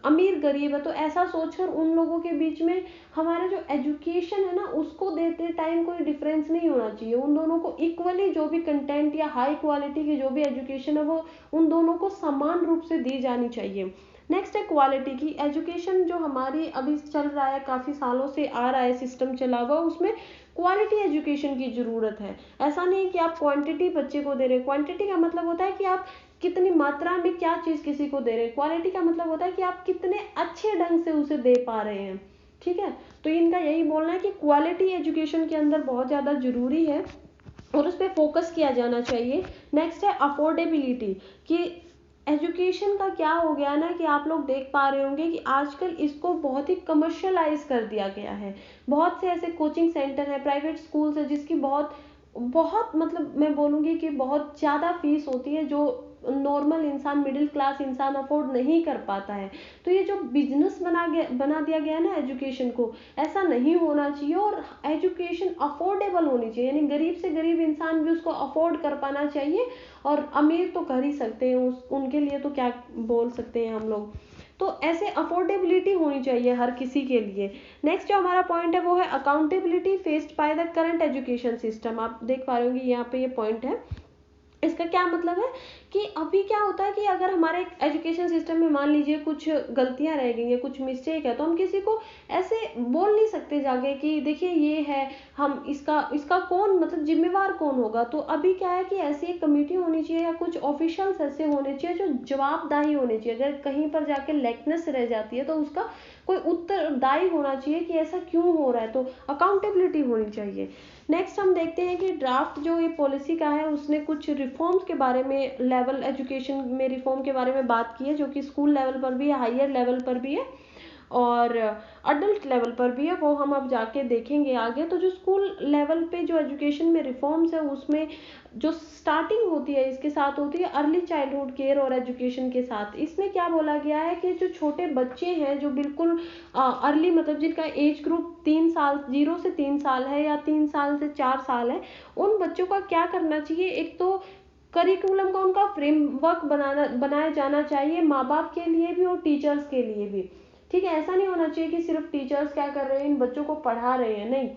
अमीर गरीब है। तो ऐसा सोचकर उन लोगों के बीच में हमारा जो एजुकेशन है ना, उसको देते टाइम कोई डिफरेंस नहीं होना चाहिए। उन दोनों को इक्वली जो भी कंटेंट या हाई क्वालिटी की जो भी एजुकेशन है वो उन दोनों को समान रूप से दी जानी चाहिए। नेक्स्ट है क्वालिटी की एजुकेशन। जो हमारी अभी चल रहा है, काफ़ी सालों से आ रहा है सिस्टम चला हुआ, उसमें क्वालिटी एजुकेशन की ज़रूरत है। ऐसा नहीं कि आप क्वांटिटी बच्चे को दे रहे हैं। क्वांटिटी का मतलब होता है कि आप कितनी मात्रा में क्या चीज़ किसी को दे रहे हैं। क्वालिटी का मतलब होता है कि आप कितने अच्छे ढंग से उसे दे पा रहे हैं। ठीक है, तो इनका यही बोलना है कि क्वालिटी एजुकेशन के अंदर बहुत ज़्यादा ज़रूरी है और उस पर फोकस किया जाना चाहिए। नेक्स्ट है अफोर्डेबिलिटी, कि एजुकेशन का क्या हो गया ना कि आप लोग देख पा रहे होंगे कि आजकल इसको बहुत ही कमर्शियलाइज कर दिया गया है। बहुत से ऐसे कोचिंग सेंटर है, प्राइवेट स्कूल्स है, जिसकी बहुत बहुत मतलब मैं बोलूँगी कि बहुत ज़्यादा फीस होती है, जो नॉर्मल इंसान, मिडिल क्लास इंसान अफोर्ड नहीं कर पाता है। तो ये जो बिजनेस बना दिया गया है ना एजुकेशन को, ऐसा नहीं होना चाहिए। और एजुकेशन अफोर्डेबल होनी चाहिए, यानी गरीब से गरीब इंसान भी उसको अफोर्ड कर पाना चाहिए। और अमीर तो कर ही सकते हैं, उनके लिए तो क्या बोल सकते हैं हम लोग। तो ऐसे अफोर्डेबिलिटी होनी चाहिए हर किसी के लिए। नेक्स्ट जो हमारा पॉइंट है वो है accountability faced by the current education system. आप देख पा रहे होंगे यहाँ पे ये पॉइंट है इसका क्या मतलब है कि अभी क्या होता है कि अगर हमारे एजुकेशन सिस्टम में मान लीजिए कुछ गलतियां रह गई हैं, कुछ मिस्टेक है, तो हम किसी को ऐसे बोल नहीं सकते जाके कि देखिए ये है, हम इसका इसका कौन मतलब जिम्मेवार कौन होगा। तो अभी क्या है कि ऐसी एक कमेटी होनी चाहिए या कुछ ऑफिशियल्स ऐसे होने चाहिए जो जवाबदाही होने चाहिए। अगर कहीं पर जाके लेकनेस रह जाती है तो उसका कोई उत्तरदायी होना चाहिए कि ऐसा क्यों हो रहा है, तो अकाउंटेबिलिटी होनी चाहिए। नेक्स्ट हम देखते हैं कि ड्राफ्ट जो ये पॉलिसी का है उसने कुछ रिफॉर्म्स के बारे में, लेवल एजुकेशन में रिफॉर्म के बारे में बात की है, जो कि स्कूल लेवल पर भी है, हायर लेवल पर भी है और अडल्ट लेवल पर भी है। वो हम अब जाके देखेंगे आगे। तो जो स्कूल लेवल पे जो एजुकेशन में रिफॉर्म्स है उसमें जो स्टार्टिंग होती है इसके साथ होती है अर्ली चाइल्डहुड केयर और एजुकेशन के साथ। इसमें क्या बोला गया है कि जो छोटे बच्चे हैं जो बिल्कुल अर्ली मतलब जिनका एज ग्रुप 3 साल 0 से 3 साल है या 3 साल से 4 साल है, उन बच्चों का क्या करना चाहिए। एक तो करिकुलम का उनका फ्रेमवर्क बनाया जाना चाहिए, माँ बाप के लिए भी और टीचर्स के लिए भी। ठीक है, ऐसा नहीं होना चाहिए कि सिर्फ टीचर्स क्या कर रहे हैं, इन बच्चों को पढ़ा रहे हैं, नहीं,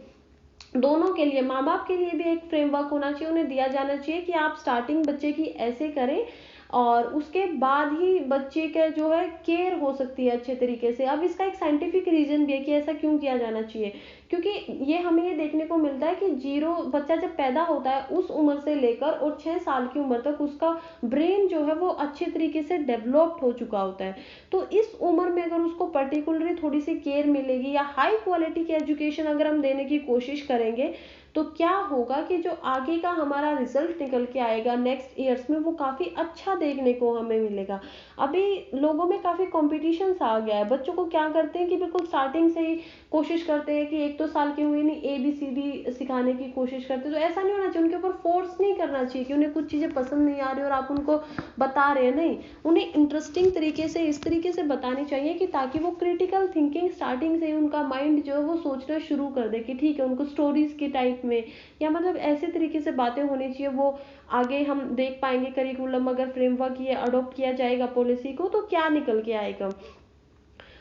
दोनों के लिए, माँ बाप के लिए भी एक फ्रेमवर्क होना चाहिए, उन्हें दिया जाना चाहिए कि आप स्टार्टिंग बच्चे की ऐसे करें और उसके बाद ही बच्चे का जो है केयर हो सकती है अच्छे तरीके से। अब इसका एक साइंटिफिक रीजन भी है कि ऐसा क्यों किया जाना चाहिए, क्योंकि ये हमें ये देखने को मिलता है कि जीरो बच्चा जब पैदा होता है उस उम्र से लेकर और 6 साल की उम्र तक उसका ब्रेन जो है वो अच्छे तरीके से डेवलप्ड हो चुका होता है। तो इस उम्र में अगर उसको पर्टिकुलरली थोड़ी सी केयर मिलेगी या हाई क्वालिटी की एजुकेशन अगर हम देने की कोशिश करेंगे, तो क्या होगा कि जो आगे का हमारा रिजल्ट निकल के आएगा नेक्स्ट ईयर्स में वो काफ़ी अच्छा देखने को हमें मिलेगा। अभी लोगों में काफ़ी कॉम्पिटिशन आ गया है, बच्चों को क्या करते हैं कि बिल्कुल स्टार्टिंग से ही कोशिश करते हैं कि 1-2 साल के हुए नहीं ABCD सिखाने की कोशिश करते हैं। तो ऐसा नहीं होना चाहिए, उनके ऊपर फोर्स नहीं करना चाहिए कि उन्हें कुछ चीज़ें पसंद नहीं आ रही और आप उनको बता रहे हैं, नहीं, उन्हें इंटरेस्टिंग तरीके से इस तरीके से बतानी चाहिए कि ताकि वो क्रिटिकल थिंकिंग स्टार्टिंग से ही उनका माइंड जो है वो सोचना शुरू कर दे कि ठीक है, उनको स्टोरीज की टाइप में या मतलब ऐसे तरीके से बातें होनी चाहिए। वो आगे हम देख पाएंगे करिकुलम अगर फ्रेमवर्क ये अडोप्ट किया जाएगा पॉलिसी को तो क्या निकल के आएगा।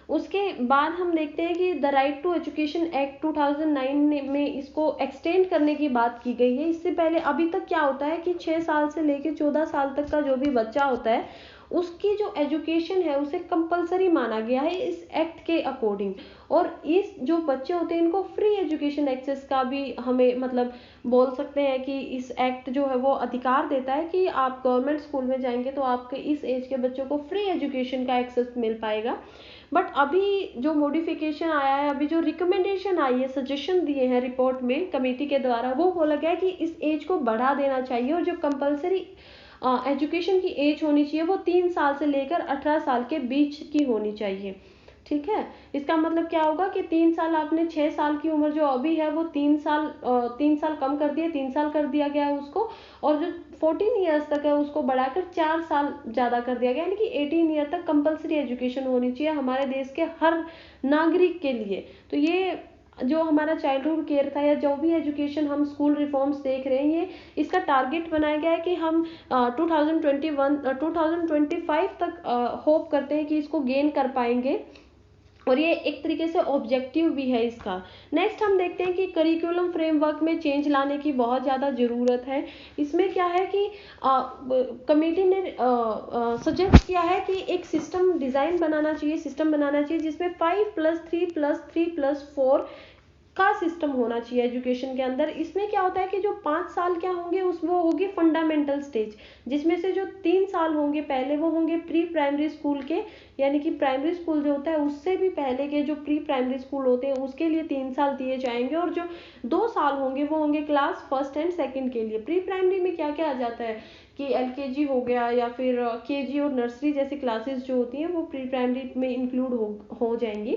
उसके बाद हम देखते हैं कि the Right to Education Act 2009 में इसको एक्सटेंड करने की बात की गई है। इससे पहले अभी तक क्या होता है कि 6 साल से लेकर 14 साल तक का जो भी बच्चा होता है उसकी जो एजुकेशन है उसे कंपलसरी माना गया है इस एक्ट के अकॉर्डिंग। और इस जो बच्चे होते हैं इनको फ्री एजुकेशन एक्सेस का भी हमें मतलब बोल सकते हैं कि इस एक्ट जो है वो अधिकार देता है कि आप गवर्नमेंट स्कूल में जाएंगे तो आपके इस एज के बच्चों को फ्री एजुकेशन का एक्सेस मिल पाएगा। बट अभी जो मॉडिफिकेशन आया है, अभी जो रिकमेंडेशन आई है, सजेशन दिए हैं रिपोर्ट में कमेटी के द्वारा, वो बोला गया है कि इस एज को बढ़ा देना चाहिए और जो कंपलसरी एजुकेशन की एज होनी चाहिए वो 3 साल से लेकर 18 साल के बीच की होनी चाहिए। ठीक है, इसका मतलब क्या होगा कि 3 साल आपने 6 साल की उम्र जो अभी है वो 3 साल कम कर दिया, 3 साल कर दिया गया है उसको। और जो 14 ईयर्स तक है उसको बढ़ाकर 4 साल ज्यादा कर दिया गया, यानी कि 18 ईयर तक कंपलसरी एजुकेशन होनी चाहिए हमारे देश के हर नागरिक के लिए। तो ये जो हमारा चाइल्डहुड केयर था या जो भी एजुकेशन हम स्कूल रिफॉर्म्स देख रहे हैं, ये इसका टारगेट बनाया गया है कि हम 2025 तक होप करते हैं कि इसको गेन कर पाएंगे। और ये एक तरीके से ऑब्जेक्टिव भी है इसका। नेक्स्ट हम देखते हैं कि करिकुलम फ्रेमवर्क में चेंज लाने की बहुत ज़्यादा ज़रूरत है। इसमें क्या है कि कमेटी ने सजेस्ट किया है कि एक सिस्टम डिज़ाइन बनाना चाहिए, सिस्टम बनाना चाहिए जिसमें 5+3+3+4 का सिस्टम होना चाहिए एजुकेशन के अंदर। इसमें क्या होता है कि जो 5 साल क्या होंगे उस वो होगी फंडामेंटल स्टेज, जिसमें से जो 3 साल होंगे पहले वो होंगे प्री प्राइमरी स्कूल के, यानी कि प्राइमरी स्कूल जो होता है उससे भी पहले के जो प्री प्राइमरी स्कूल होते हैं उसके लिए 3 साल दिए जाएंगे। और जो 2 साल होंगे वो होंगे क्लास फर्स्ट एंड सेकंड के लिए। प्री प्राइमरी में क्या क्या आ जाता है कि LKG हो गया या फिर KG और नर्सरी जैसी क्लासेस जो होती हैं वो प्री प्राइमरी में इंक्लूड हो जाएंगी।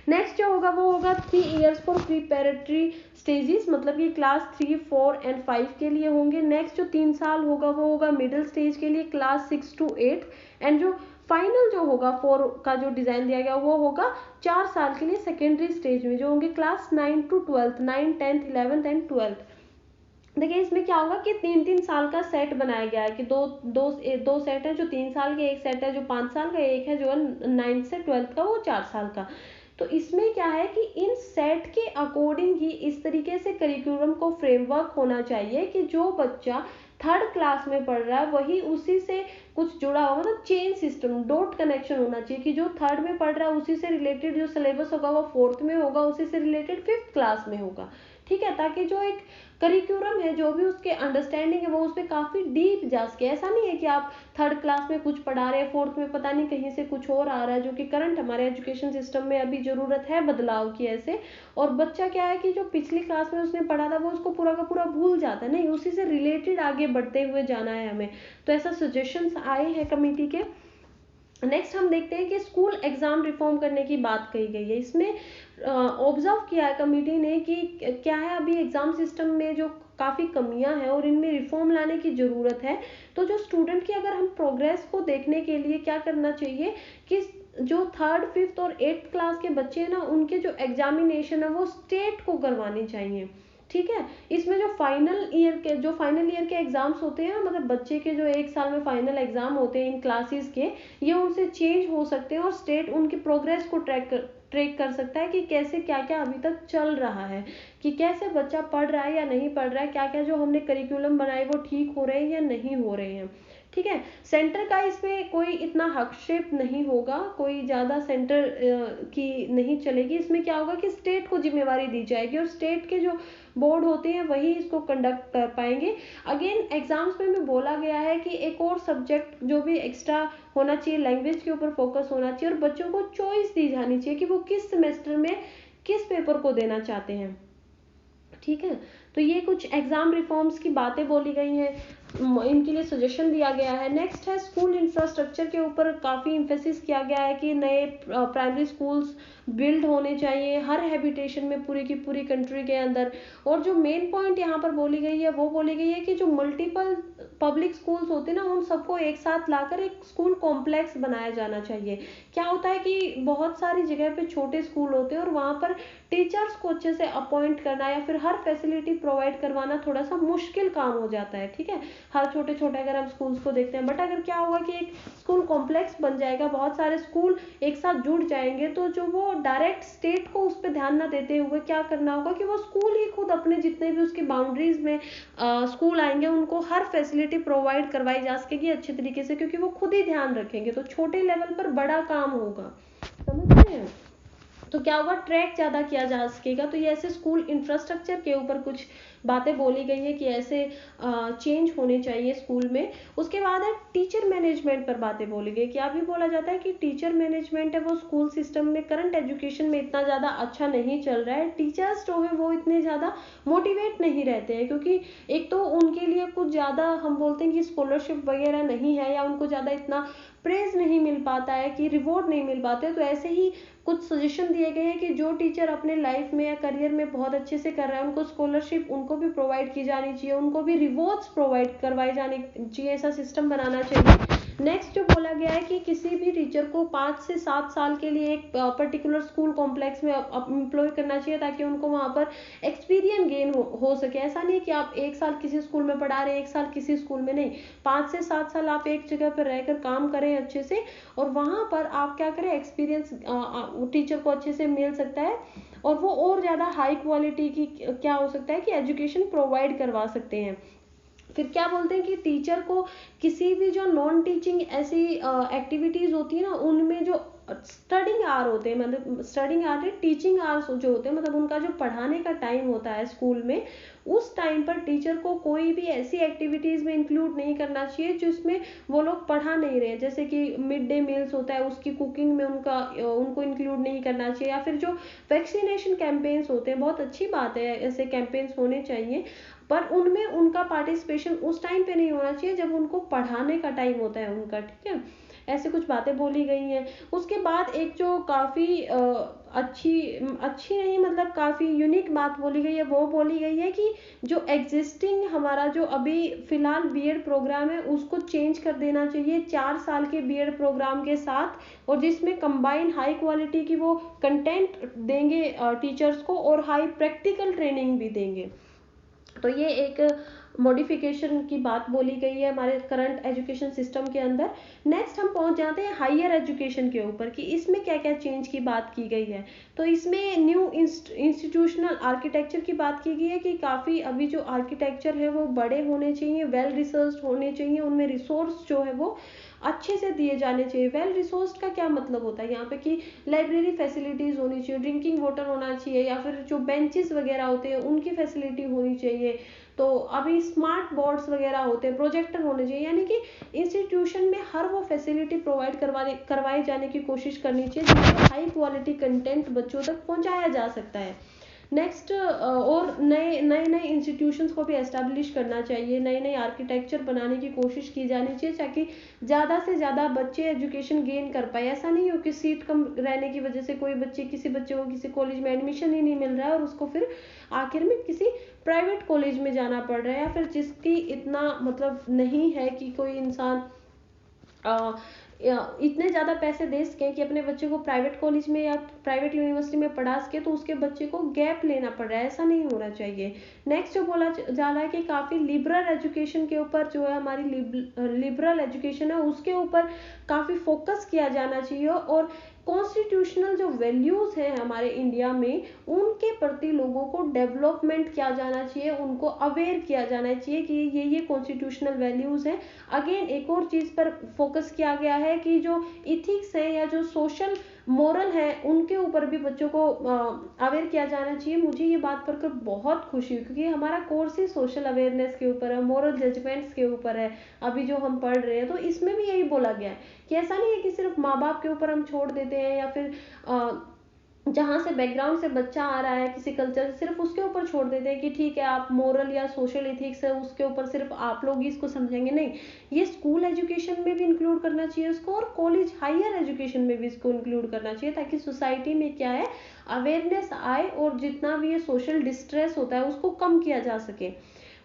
नेक्स्ट जो होगा वो होगा 3 इयर्स फॉर प्रीपेरेटरी स्टेजेस, मतलब कि क्लास 3, 4 एंड 5 के लिए होंगे। नेक्स्ट जो 3 साल होगा वो होगा मिडिल स्टेज के लिए क्लास 6 to 8। एंड जो फाइनल जो होगा 4 का जो डिजाइन दिया गया वो होगा 4 साल के लिए सेकेंडरी स्टेज में, जो होंगे class 9 to 12, 9, 10th, 11th and 12th। देखिए इसमें क्या होगा कि 3-3 साल का सेट बनाया गया है कि दो सेट है जो 3 साल के, एक सेट है जो 5 साल का, एक है जो है 9th से 12th का वो 4 साल का। तो इसमें क्या है कि इन सेट के अकॉर्डिंग ही इस तरीके से करिकुलम को फ्रेमवर्क होना चाहिए कि जो बच्चा थर्ड क्लास में पढ़ रहा है वही उसी से कुछ जुड़ा हुआ, मतलब चेन सिस्टम, डॉट कनेक्शन होना चाहिए कि जो थर्ड में पढ़ रहा है उसी से रिलेटेड जो सिलेबस होगा वो फोर्थ में होगा, उसी से रिलेटेड फिफ्थ क्लास में होगा। ठीक है, ताकि जो एक करिकुलम है, जो भी उसके अंडरस्टैंडिंग है, वो उसमें काफी डीप जा सके। ऐसा नहीं है कि आप थर्ड क्लास में कुछ पढ़ा रहे हैं, फोर्थ में पता नहीं कहीं से कुछ और आ रहा है, जो कि करंट हमारे एजुकेशन सिस्टम में अभी जरूरत है बदलाव की ऐसे। और बच्चा क्या है कि जो पिछली क्लास में उसने पढ़ा था वो उसको पूरा का पूरा भूल जाता है, नहीं उसी से रिलेटेड आगे बढ़ते हुए जाना है हमें। तो ऐसा सजेशंस आए हैं कमेटी के। नेक्स्ट हम देखते हैं कि स्कूल एग्जाम रिफॉर्म करने की बात कही गई है। इसमें ऑब्जर्व किया है कमेटी ने कि क्या है, अभी एग्जाम सिस्टम में जो काफ़ी कमियां हैं और इनमें रिफॉर्म लाने की ज़रूरत है। तो जो स्टूडेंट की अगर हम प्रोग्रेस को देखने के लिए क्या करना चाहिए कि जो थर्ड फिफ्थ और एट्थ क्लास के बच्चे हैं ना, उनके जो एग्जामिनेशन है वो स्टेट को करवानी चाहिए। ठीक है, इसमें जो फाइनल ईयर के एग्जाम्स होते हैं, मतलब बच्चे के जो एक साल में फाइनल एग्जाम होते हैं इन क्लासेस के, ये उनसे चेंज हो सकते हैं और स्टेट उनकी प्रोग्रेस को ट्रैक कर सकता है कि कैसे क्या क्या अभी तक चल रहा है, कि कैसे बच्चा पढ़ रहा है या नहीं पढ़ रहा है, क्या क्या जो हमने करिकुलम बनाए वो ठीक हो रहे हैं या नहीं हो रहे हैं। ठीक है, सेंटर का इसमें कोई इतना हस्तक्षेप नहीं होगा, कोई ज़्यादा सेंटर की नहीं चलेगी। इसमें क्या होगा कि स्टेट को जिम्मेवारी दी जाएगी और स्टेट के जो बोर्ड होते हैं वही इसको कंडक्ट कर पाएंगे। अगेन एग्जाम्स में बोला गया है कि एक और सब्जेक्ट जो भी एक्स्ट्रा होना चाहिए, लैंग्वेज के ऊपर फोकस होना चाहिए और बच्चों को चॉइस दी जानी चाहिए कि वो किस सेमेस्टर में किस पेपर को देना चाहते हैं। ठीक है, तो ये कुछ एग्जाम रिफॉर्म्स की बातें बोली गई हैं, इनके लिए सजेशन दिया गया है। नेक्स्ट है स्कूल इंफ्रास्ट्रक्चर के ऊपर काफ़ी इम्फेसिस किया गया है कि नए प्राइमरी स्कूल्स बिल्ड होने चाहिए हर हैबिटेशन में पूरी की पूरी कंट्री के अंदर। और जो मेन पॉइंट यहाँ पर बोली गई है वो बोली गई है कि जो मल्टीपल पब्लिक स्कूल्स होते हैं ना, उन सबको एक साथ लाकर एक स्कूल कॉम्प्लेक्स बनाया जाना चाहिए। क्या होता है कि बहुत सारी जगह पे छोटे स्कूल होते हैं और वहाँ पर टीचर्स को अच्छे से अपॉइंट करना या फिर हर फैसिलिटी प्रोवाइड करवाना थोड़ा सा मुश्किल काम हो जाता है। ठीक है, हर छोटे छोटे अगर हम स्कूल्स को देखते हैं, बट अगर क्या होगा कि एक स्कूल कॉम्प्लेक्स बन जाएगा, बहुत सारे स्कूल एक साथ जुड़ जाएंगे, तो जो वो डायरेक्ट स्टेट को उस पर ध्यान ना देते हुए क्या करना होगा कि वो स्कूल ही खुद अपने जितने भी उसकी बाउंड्रीज में स्कूल आएंगे उनको हर फैसिलिटी प्रोवाइड करवाई जा सकेगी अच्छे तरीके से, क्योंकि वो खुद ही ध्यान रखेंगे, तो छोटे लेवल पर बड़ा काम होगा। समझ रहे हैं? तो क्या होगा, ट्रैक ज़्यादा किया जा सकेगा। तो ये ऐसे स्कूल इंफ्रास्ट्रक्चर के ऊपर कुछ बातें बोली गई है कि ऐसे चेंज होने चाहिए स्कूल में। उसके बाद है टीचर मैनेजमेंट पर बातें बोली गई। क्या भी बोला जाता है कि टीचर मैनेजमेंट है वो स्कूल सिस्टम में करंट एजुकेशन में इतना ज़्यादा अच्छा नहीं चल रहा है। टीचर्स जो है वो इतने ज़्यादा मोटिवेट नहीं रहते हैं, क्योंकि एक तो उनके लिए कुछ ज़्यादा हम बोलते हैं कि स्कॉलरशिप वगैरह नहीं है, या उनको ज़्यादा इतना प्रेज नहीं मिल पाता है, कि रिवॉर्ड नहीं मिल पाते। तो ऐसे ही कुछ सजेशन दिए गए हैं कि जो टीचर अपने लाइफ में या करियर में बहुत अच्छे से कर रहा है उनको स्कॉलरशिप उनको भी प्रोवाइड की जानी चाहिए, उनको भी रिवॉर्ड्स प्रोवाइड करवाए जाने चाहिए, ऐसा सिस्टम बनाना चाहिए। नेक्स्ट जो बोला गया है कि किसी भी टीचर को 5 से 7 साल के लिए एक पर्टिकुलर स्कूल कॉम्प्लेक्स में एम्प्लॉय करना चाहिए, ताकि उनको वहाँ पर एक्सपीरियंस गेन हो सके। ऐसा नहीं कि आप एक साल किसी स्कूल में पढ़ा रहे हैं, एक साल किसी स्कूल में, नहीं, 5 से 7 साल आप एक जगह पर रहकर काम करें अच्छे से, और वहाँ पर आप क्या करें, एक्सपीरियंस टीचर को अच्छे से मिल सकता है, और वो और ज़्यादा हाई क्वालिटी की क्या हो सकता है कि एजुकेशन प्रोवाइड करवा सकते हैं। फिर क्या बोलते हैं कि टीचर को किसी भी जो नॉन टीचिंग ऐसी एक्टिविटीज होती है ना, उनमें जो स्टडिंग आवर होते हैं, मतलब स्टडिंग आवर टीचिंग आवर्स जो होते हैं, मतलब उनका जो पढ़ाने का टाइम होता है स्कूल में, उस टाइम पर टीचर को कोई भी ऐसी एक्टिविटीज में इंक्लूड नहीं करना चाहिए जिसमें वो लोग पढ़ा नहीं रहे, जैसे कि मिड डे मील्स होता है उसकी कुकिंग में उनको इंक्लूड नहीं करना चाहिए, या फिर जो वैक्सीनेशन कैंपेन्स होते हैं, बहुत अच्छी बात है ऐसे कैंपेन्स होने चाहिए, पर उनमें उनका पार्टिसिपेशन उस टाइम पे नहीं होना चाहिए जब उनको पढ़ाने का टाइम होता है उनका। ठीक है, ऐसे कुछ बातें बोली गई हैं। उसके बाद एक जो काफ़ी अच्छी अच्छी नहीं, मतलब काफ़ी यूनिक बात बोली गई है, वो बोली गई है कि जो एग्जिस्टिंग हमारा जो अभी फिलहाल बीएड प्रोग्राम है उसको चेंज कर देना चाहिए 4 साल के बीएड प्रोग्राम के साथ, और जिसमें कंबाइन हाई क्वालिटी की वो कंटेंट देंगे टीचर्स को, और हाई प्रैक्टिकल ट्रेनिंग भी देंगे। तो ये एक मॉडिफिकेशन की बात बोली गई है हमारे करंट एजुकेशन सिस्टम के अंदर। नेक्स्ट हम पहुंच जाते हैं हायर एजुकेशन के ऊपर कि इसमें क्या क्या चेंज की बात की गई है। तो इसमें न्यू इंस्टीट्यूशनल आर्किटेक्चर की बात की गई है कि काफ़ी अभी जो आर्किटेक्चर है वो बड़े होने चाहिए, वेल रिसर्च होने चाहिए, उनमें रिसोर्स जो है वो अच्छे से दिए जाने चाहिए। वेल रिसोर्स्ड का क्या मतलब होता है यहाँ पे कि लाइब्रेरी फैसिलिटीज़ होनी चाहिए, ड्रिंकिंग वाटर होना चाहिए, या फिर जो बेंचेस वगैरह होते हैं उनकी फैसिलिटी होनी चाहिए। तो अभी स्मार्ट बोर्ड्स वगैरह होते हैं, प्रोजेक्टर होने चाहिए, यानी कि इंस्टीट्यूशन में हर वो फैसिलिटी प्रोवाइड करवाए जाने की कोशिश करनी चाहिए जिससे हाई क्वालिटी कंटेंट बच्चों तक पहुंचाया जा सकता है। नेक्स्ट और नए नए नए इंस्टीट्यूशंस को भी एस्टेब्लिश करना चाहिए, नए नए आर्किटेक्चर बनाने की कोशिश की जानी चाहिए ताकि ज़्यादा से ज़्यादा बच्चे एजुकेशन गेन कर पाए। ऐसा नहीं हो कि सीट कम रहने की वजह से किसी बच्चे को किसी कॉलेज में एडमिशन ही नहीं मिल रहा है और उसको फिर आखिर में किसी प्राइवेट कॉलेज में जाना पड़ रहा है, या फिर जिसकी इतना मतलब नहीं है कि कोई इंसान इतने ज़्यादा पैसे दे सकें कि अपने बच्चे को प्राइवेट कॉलेज में या प्राइवेट यूनिवर्सिटी में पढ़ा सके, तो उसके बच्चे को गैप लेना पड़ रहा है। ऐसा नहीं होना चाहिए। नेक्स्ट जो बोला जा रहा है कि काफ़ी लिबरल एजुकेशन के ऊपर जो है हमारी लिबरल एजुकेशन है उसके ऊपर काफ़ी फोकस किया जाना चाहिए, और कॉन्स्टिट्यूशनल जो वैल्यूज़ हैं हमारे इंडिया में उनके प्रति लोगों को डेवलपमेंट किया जाना चाहिए, उनको अवेयर किया जाना चाहिए कि ये कॉन्स्टिट्यूशनल वैल्यूज़ हैं। अगेन एक और चीज़ पर फोकस किया गया है कि जो इथिक्स है या जो सोशल मोरल है उनके ऊपर भी बच्चों को अवेयर किया जाना चाहिए। मुझे ये बात पढ़कर बहुत खुशी हुई क्योंकि हमारा कोर्स ही सोशल अवेयरनेस के ऊपर है, मोरल जजमेंट्स के ऊपर है अभी जो हम पढ़ रहे हैं। तो इसमें भी यही बोला गया है कि ऐसा नहीं है कि सिर्फ माँ बाप के ऊपर हम छोड़ देते हैं, या फिर जहाँ से बैकग्राउंड से बच्चा आ रहा है किसी कल्चर से सिर्फ उसके ऊपर छोड़ देते हैं कि ठीक है आप मोरल या सोशल एथिक्स है उसके ऊपर सिर्फ आप लोग ही इसको समझेंगे। नहीं, ये स्कूल एजुकेशन में भी इंक्लूड करना चाहिए उसको, और कॉलेज हायर एजुकेशन में भी इसको इंक्लूड करना चाहिए ताकि सोसाइटी में क्या है अवेयरनेस आए और जितना भी ये सोशल डिस्ट्रेस होता है उसको कम किया जा सके।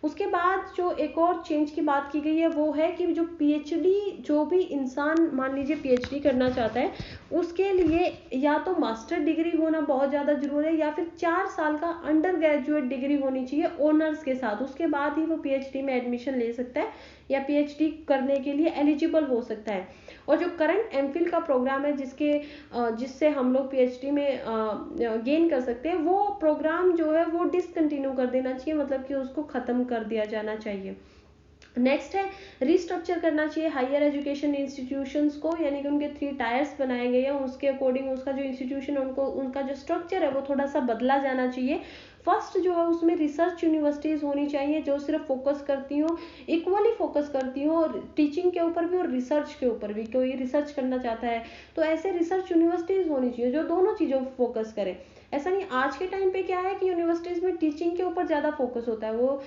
उसके बाद जो एक और चेंज की बात की गई है वो है कि जो पीएचडी, जो भी इंसान मान लीजिए पीएचडी करना चाहता है उसके लिए या तो मास्टर डिग्री होना बहुत ज़्यादा जरूरी है, या फिर 4 साल का अंडर ग्रेजुएट डिग्री होनी चाहिए ऑनर्स के साथ। उसके बाद ही वो पीएचडी में एडमिशन ले सकता है या पीएचडी करने के लिए एलिजिबल हो सकता है। और जो करंट एमफिल का प्रोग्राम है जिससे हम लोग पीएचडी में गेन कर सकते हैं, वो प्रोग्राम जो है वो डिसकंटिन्यू कर देना चाहिए, मतलब कि उसको ख़त्म कर दिया जाना चाहिए। नेक्स्ट है रिस्ट्रक्चर करना चाहिए हायर एजुकेशन इंस्टीट्यूशंस को, यानी कि उनके 3 टायर्स बनाए गए हैं उसके अकॉर्डिंग उसका जो इंस्टीट्यूशन उनका जो स्ट्रक्चर है वो थोड़ा सा बदला जाना चाहिए। फर्स्ट जो है उसमें रिसर्च यूनिवर्सिटीज़ होनी चाहिए जो सिर्फ फोकस करती हो, इक्वली फोकस करती हो टीचिंग के ऊपर भी और रिसर्च के ऊपर भी। कोई रिसर्च करना चाहता है तो ऐसे रिसर्च यूनिवर्सिटीज़ होनी चाहिए जो दोनों चीज़ों पर फोकस करें। ऐसा नहीं, आज के टाइम पे क्या है कि यूनिवर्सिटीज़ में टीचिंग के ऊपर ज़्यादा फोकस होता है, वो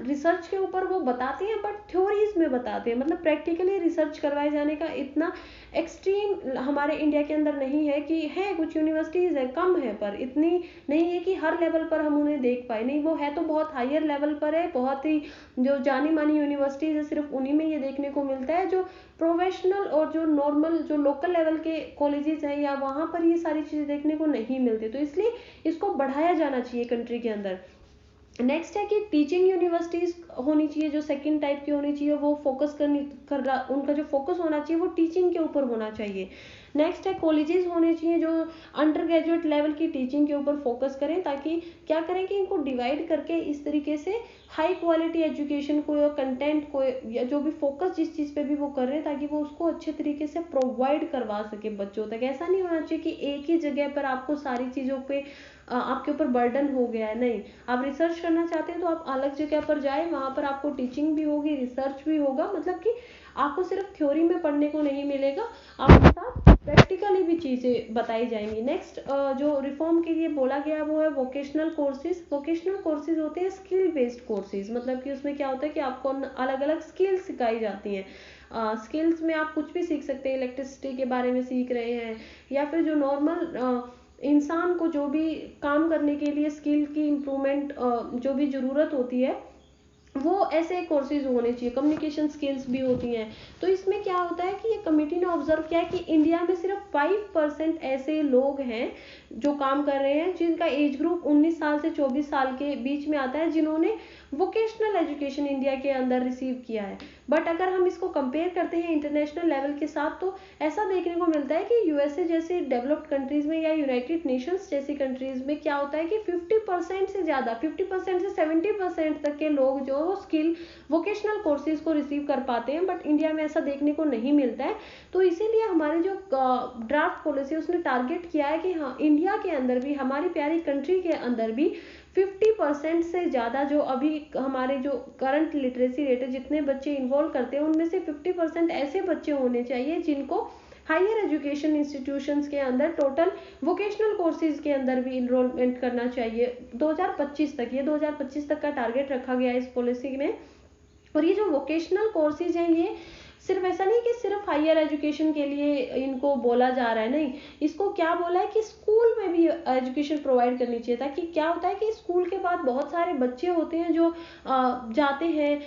रिसर्च के ऊपर वो बताते हैं बट थ्योरीज में बताते हैं, मतलब प्रैक्टिकली रिसर्च करवाए जाने का इतना एक्सट्रीम हमारे इंडिया के अंदर नहीं है। कि है कुछ यूनिवर्सिटीज़ है, कम है, पर इतनी नहीं है कि हर लेवल पर हम उन्हें देख पाए। नहीं, वो है तो बहुत हायर लेवल पर है, बहुत ही जो जानी मानी यूनिवर्सिटीज़ है सिर्फ उन्हीं में ये देखने को मिलता है। जो प्रोफेशनल और जो नॉर्मल जो लोकल लेवल के कॉलेजेस हैं या वहाँ पर ये सारी चीज़ें देखने को नहीं मिलती, तो इसलिए इसको बढ़ाया जाना चाहिए कंट्री के अंदर। नेक्स्ट है कि टीचिंग यूनिवर्सिटीज़ होनी चाहिए जो सेकंड टाइप की होनी चाहिए, वो फोकस कर रहा, उनका जो फोकस होना चाहिए वो टीचिंग के ऊपर होना चाहिए। नेक्स्ट है कॉलेजेस होने चाहिए जो अंडर ग्रेजुएट लेवल की टीचिंग के ऊपर फोकस करें, ताकि क्या करें कि इनको डिवाइड करके इस तरीके से हाई क्वालिटी एजुकेशन को या कंटेंट को या जो भी फोकस जिस चीज़ पे भी वो कर रहे हैं ताकि वो उसको अच्छे तरीके से प्रोवाइड करवा सके बच्चों तक। ऐसा नहीं होना चाहिए कि एक ही जगह पर आपको सारी चीज़ों पे आपके ऊपर बर्डन हो गया है। नहीं, आप रिसर्च करना चाहते हैं तो आप अलग जगह पर जाएं, वहाँ पर आपको टीचिंग भी होगी, रिसर्च भी होगा, मतलब कि आपको सिर्फ थ्योरी में पढ़ने को नहीं मिलेगा, आपके साथ प्रैक्टिकली भी चीज़ें बताई जाएंगी। नेक्स्ट जो रिफॉर्म के लिए बोला गया वो है वोकेशनल कोर्सेज। वोकेशनल कोर्सेज होते हैं स्किल बेस्ड कोर्सेज, मतलब कि उसमें क्या होता है कि आपको अलग अलग स्किल्स सिखाई जाती हैं। स्किल्स में आप कुछ भी सीख सकते हैं, इलेक्ट्रिसिटी के बारे में सीख रहे हैं, या फिर जो नॉर्मल इंसान को जो भी काम करने के लिए स्किल की इम्प्रूवमेंट जो भी ज़रूरत होती है वो ऐसे कोर्सेज होने चाहिए, कम्युनिकेशन स्किल्स भी होती हैं। तो इसमें क्या होता है कि ये कमेटी ने ऑब्जर्व किया है कि इंडिया में सिर्फ 5% ऐसे लोग हैं जो काम कर रहे हैं जिनका एज ग्रुप 19 साल से 24 साल के बीच में आता है, जिन्होंने वोकेशनल एजुकेशन इंडिया के अंदर रिसीव किया है। बट अगर हम इसको कंपेयर करते हैं इंटरनेशनल लेवल के साथ, तो ऐसा देखने को मिलता है कि यूएसए जैसे डेवलप्ड कंट्रीज में या यूनाइटेड नेशंस जैसी कंट्रीज में क्या होता है कि 50% से ज़्यादा, 50% से 70% तक के लोग जो वो स्किल वोकेशनल कोर्सेज को रिसीव कर पाते हैं, बट इंडिया में ऐसा देखने को नहीं मिलता है। तो इसीलिए हमारे जो ड्राफ्ट पॉलिसी उसने टारगेट किया है कि हाँ, इंडिया के अंदर भी, हमारी प्यारी कंट्री के अंदर भी 50% से ज़्यादा जो अभी हमारे जो करंट लिटरेसी रेट है, जितने बच्चे इन्वॉल्व करते हैं उनमें से 50% ऐसे बच्चे होने चाहिए जिनको हायर एजुकेशन इंस्टीट्यूशंस के अंदर टोटल वोकेशनल कोर्सेज के अंदर भी इनरोलमेंट करना चाहिए 2025 तक। ये 2025 तक का टारगेट रखा गया है इस पॉलिसी में। और ये जो वोकेशनल कोर्सेज हैं, ये सिर्फ ऐसा नहीं कि सिर्फ हायर एजुकेशन के लिए इनको बोला जा रहा है, नहीं, इसको क्या बोला है कि स्कूल में भी एजुकेशन प्रोवाइड करनी चाहिए। ताकि क्या होता है कि स्कूल के बाद बहुत सारे बच्चे होते हैं जो जाते हैं,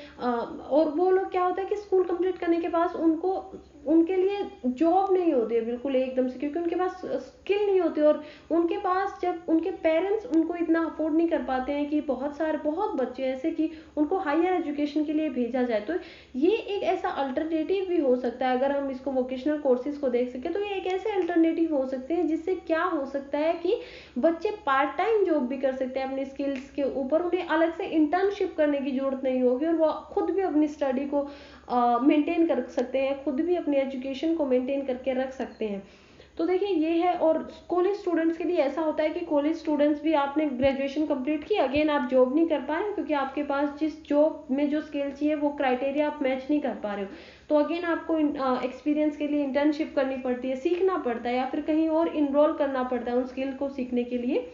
और वो लोग क्या होता है कि स्कूल कंप्लीट करने के बाद उनको, उनके लिए जॉब नहीं होती है बिल्कुल एकदम से, क्योंकि उनके पास स्किल नहीं होती। और उनके पास, जब उनके पेरेंट्स उनको इतना अफोर्ड नहीं कर पाते हैं कि बहुत बच्चे ऐसे कि उनको हायर एजुकेशन के लिए भेजा जाए, तो ये एक ऐसा अल्टरनेटिव भी हो सकता है। अगर हम इसको वोकेशनल कोर्सेज को देख सके तो ये एक ऐसे अल्टरनेटिव हो सकते हैं जिससे क्या हो सकता है कि बच्चे पार्ट टाइम जॉब भी कर सकते हैं अपनी स्किल्स के ऊपर। उन्हें अलग से इंटर्नशिप करने की जरूरत नहीं होगी और वो खुद भी अपनी स्टडी को मेंटेन कर सकते हैं, खुद भी अपनी एजुकेशन को मेंटेन करके रख सकते हैं। तो देखिए ये है। और कॉलेज स्टूडेंट्स के लिए ऐसा होता है कि कॉलेज स्टूडेंट्स भी, आपने ग्रेजुएशन कंप्लीट की, अगेन आप जॉब नहीं कर पा रहे हो क्योंकि आपके पास जिस जॉब में जो स्किल चाहिए वो क्राइटेरिया आप मैच नहीं कर पा रहे हो, तो अगेन आपको एक्सपीरियंस के लिए इंटर्नशिप करनी पड़ती है, सीखना पड़ता है, या फिर कहीं और इनरोल करना पड़ता है उन स्किल को सीखने के लिए।